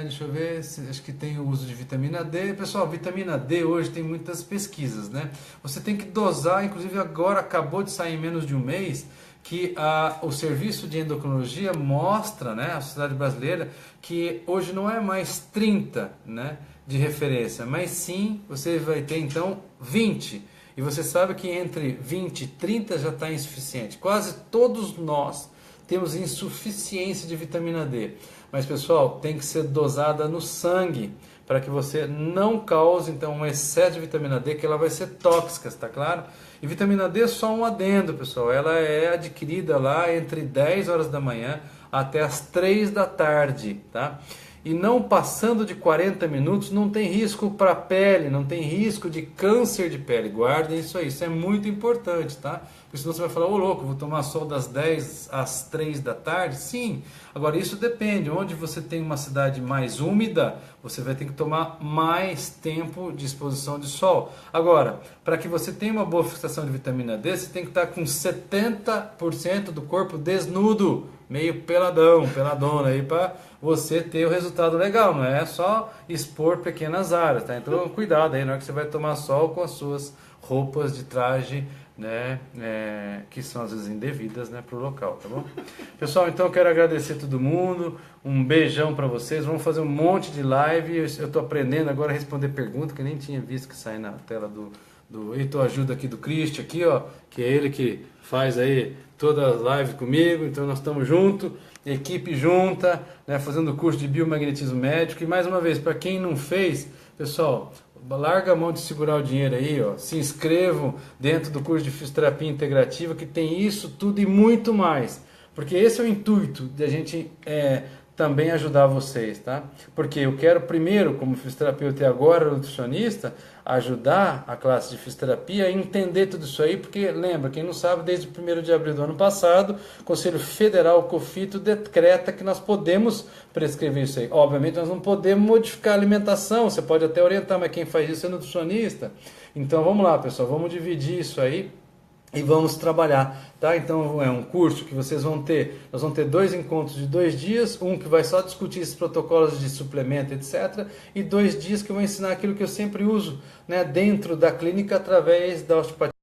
Deixa eu ver, acho que tem o uso de vitamina D. Pessoal, vitamina D hoje tem muitas pesquisas, né? Você tem que dosar, inclusive agora acabou de sair em menos de um mês, que o serviço de endocrinologia mostra, né, a sociedade brasileira, que hoje não é mais 30, né, de referência, mas sim você vai ter então 20. E você sabe que entre 20 e 30 já está insuficiente. Quase todos nós temos insuficiência de vitamina D. Mas, pessoal, tem que ser dosada no sangue para que você não cause então um excesso de vitamina D, que ela vai ser tóxica, está claro? E vitamina D é só um adendo, pessoal. Ela é adquirida lá entre 10 horas da manhã até as 3 da tarde, tá? E não passando de 40 minutos, não tem risco para a pele, não tem risco de câncer de pele. Guardem isso aí, isso é muito importante, tá? Porque senão você vai falar, ô louco, vou tomar sol das 10 às 3 da tarde? Sim, agora isso depende. Onde você tem uma cidade mais úmida, você vai ter que tomar mais tempo de exposição de sol. Agora, para que você tenha uma boa fixação de vitamina D, você tem que estar com 70% do corpo desnudo, meio peladão, peladona aí, para você ter o resultado legal, não é só expor pequenas áreas, tá? Então cuidado aí na hora que você vai tomar sol com as suas roupas de traje, né, que são às vezes indevidas, né, para o local, tá bom? Pessoal, então eu quero agradecer todo mundo, um beijão para vocês, vamos fazer um monte de live, eu estou aprendendo agora a responder perguntas que nem tinha visto que sai na tela do Heitor Ajuda aqui do Christian, aqui, ó, que é ele que faz aí todas as lives comigo, então nós estamos juntos, equipe junta, né, fazendo o curso de biomagnetismo médico. E mais uma vez, para quem não fez, pessoal, larga a mão de segurar o dinheiro aí, ó, se inscrevam dentro do curso de fisioterapia integrativa, que tem isso tudo e muito mais, porque esse é o intuito de a gente também ajudar vocês, tá? Porque eu quero primeiro, como fisioterapeuta e agora nutricionista, ajudar a classe de fisioterapia a entender tudo isso aí, porque lembra, quem não sabe, desde o 1º de abril do ano passado, o Conselho Federal, o COFITO, decreta que nós podemos prescrever isso aí. Obviamente nós não podemos modificar a alimentação, você pode até orientar, mas quem faz isso é nutricionista. Então vamos lá, pessoal, vamos dividir isso aí e vamos trabalhar, tá? Então é um curso que vocês vão ter, nós vamos ter 2 encontros de 2 dias, um que vai só discutir esses protocolos de suplemento, etc. E 2 dias que eu vou ensinar aquilo que eu sempre uso, né, dentro da clínica através da osteopatia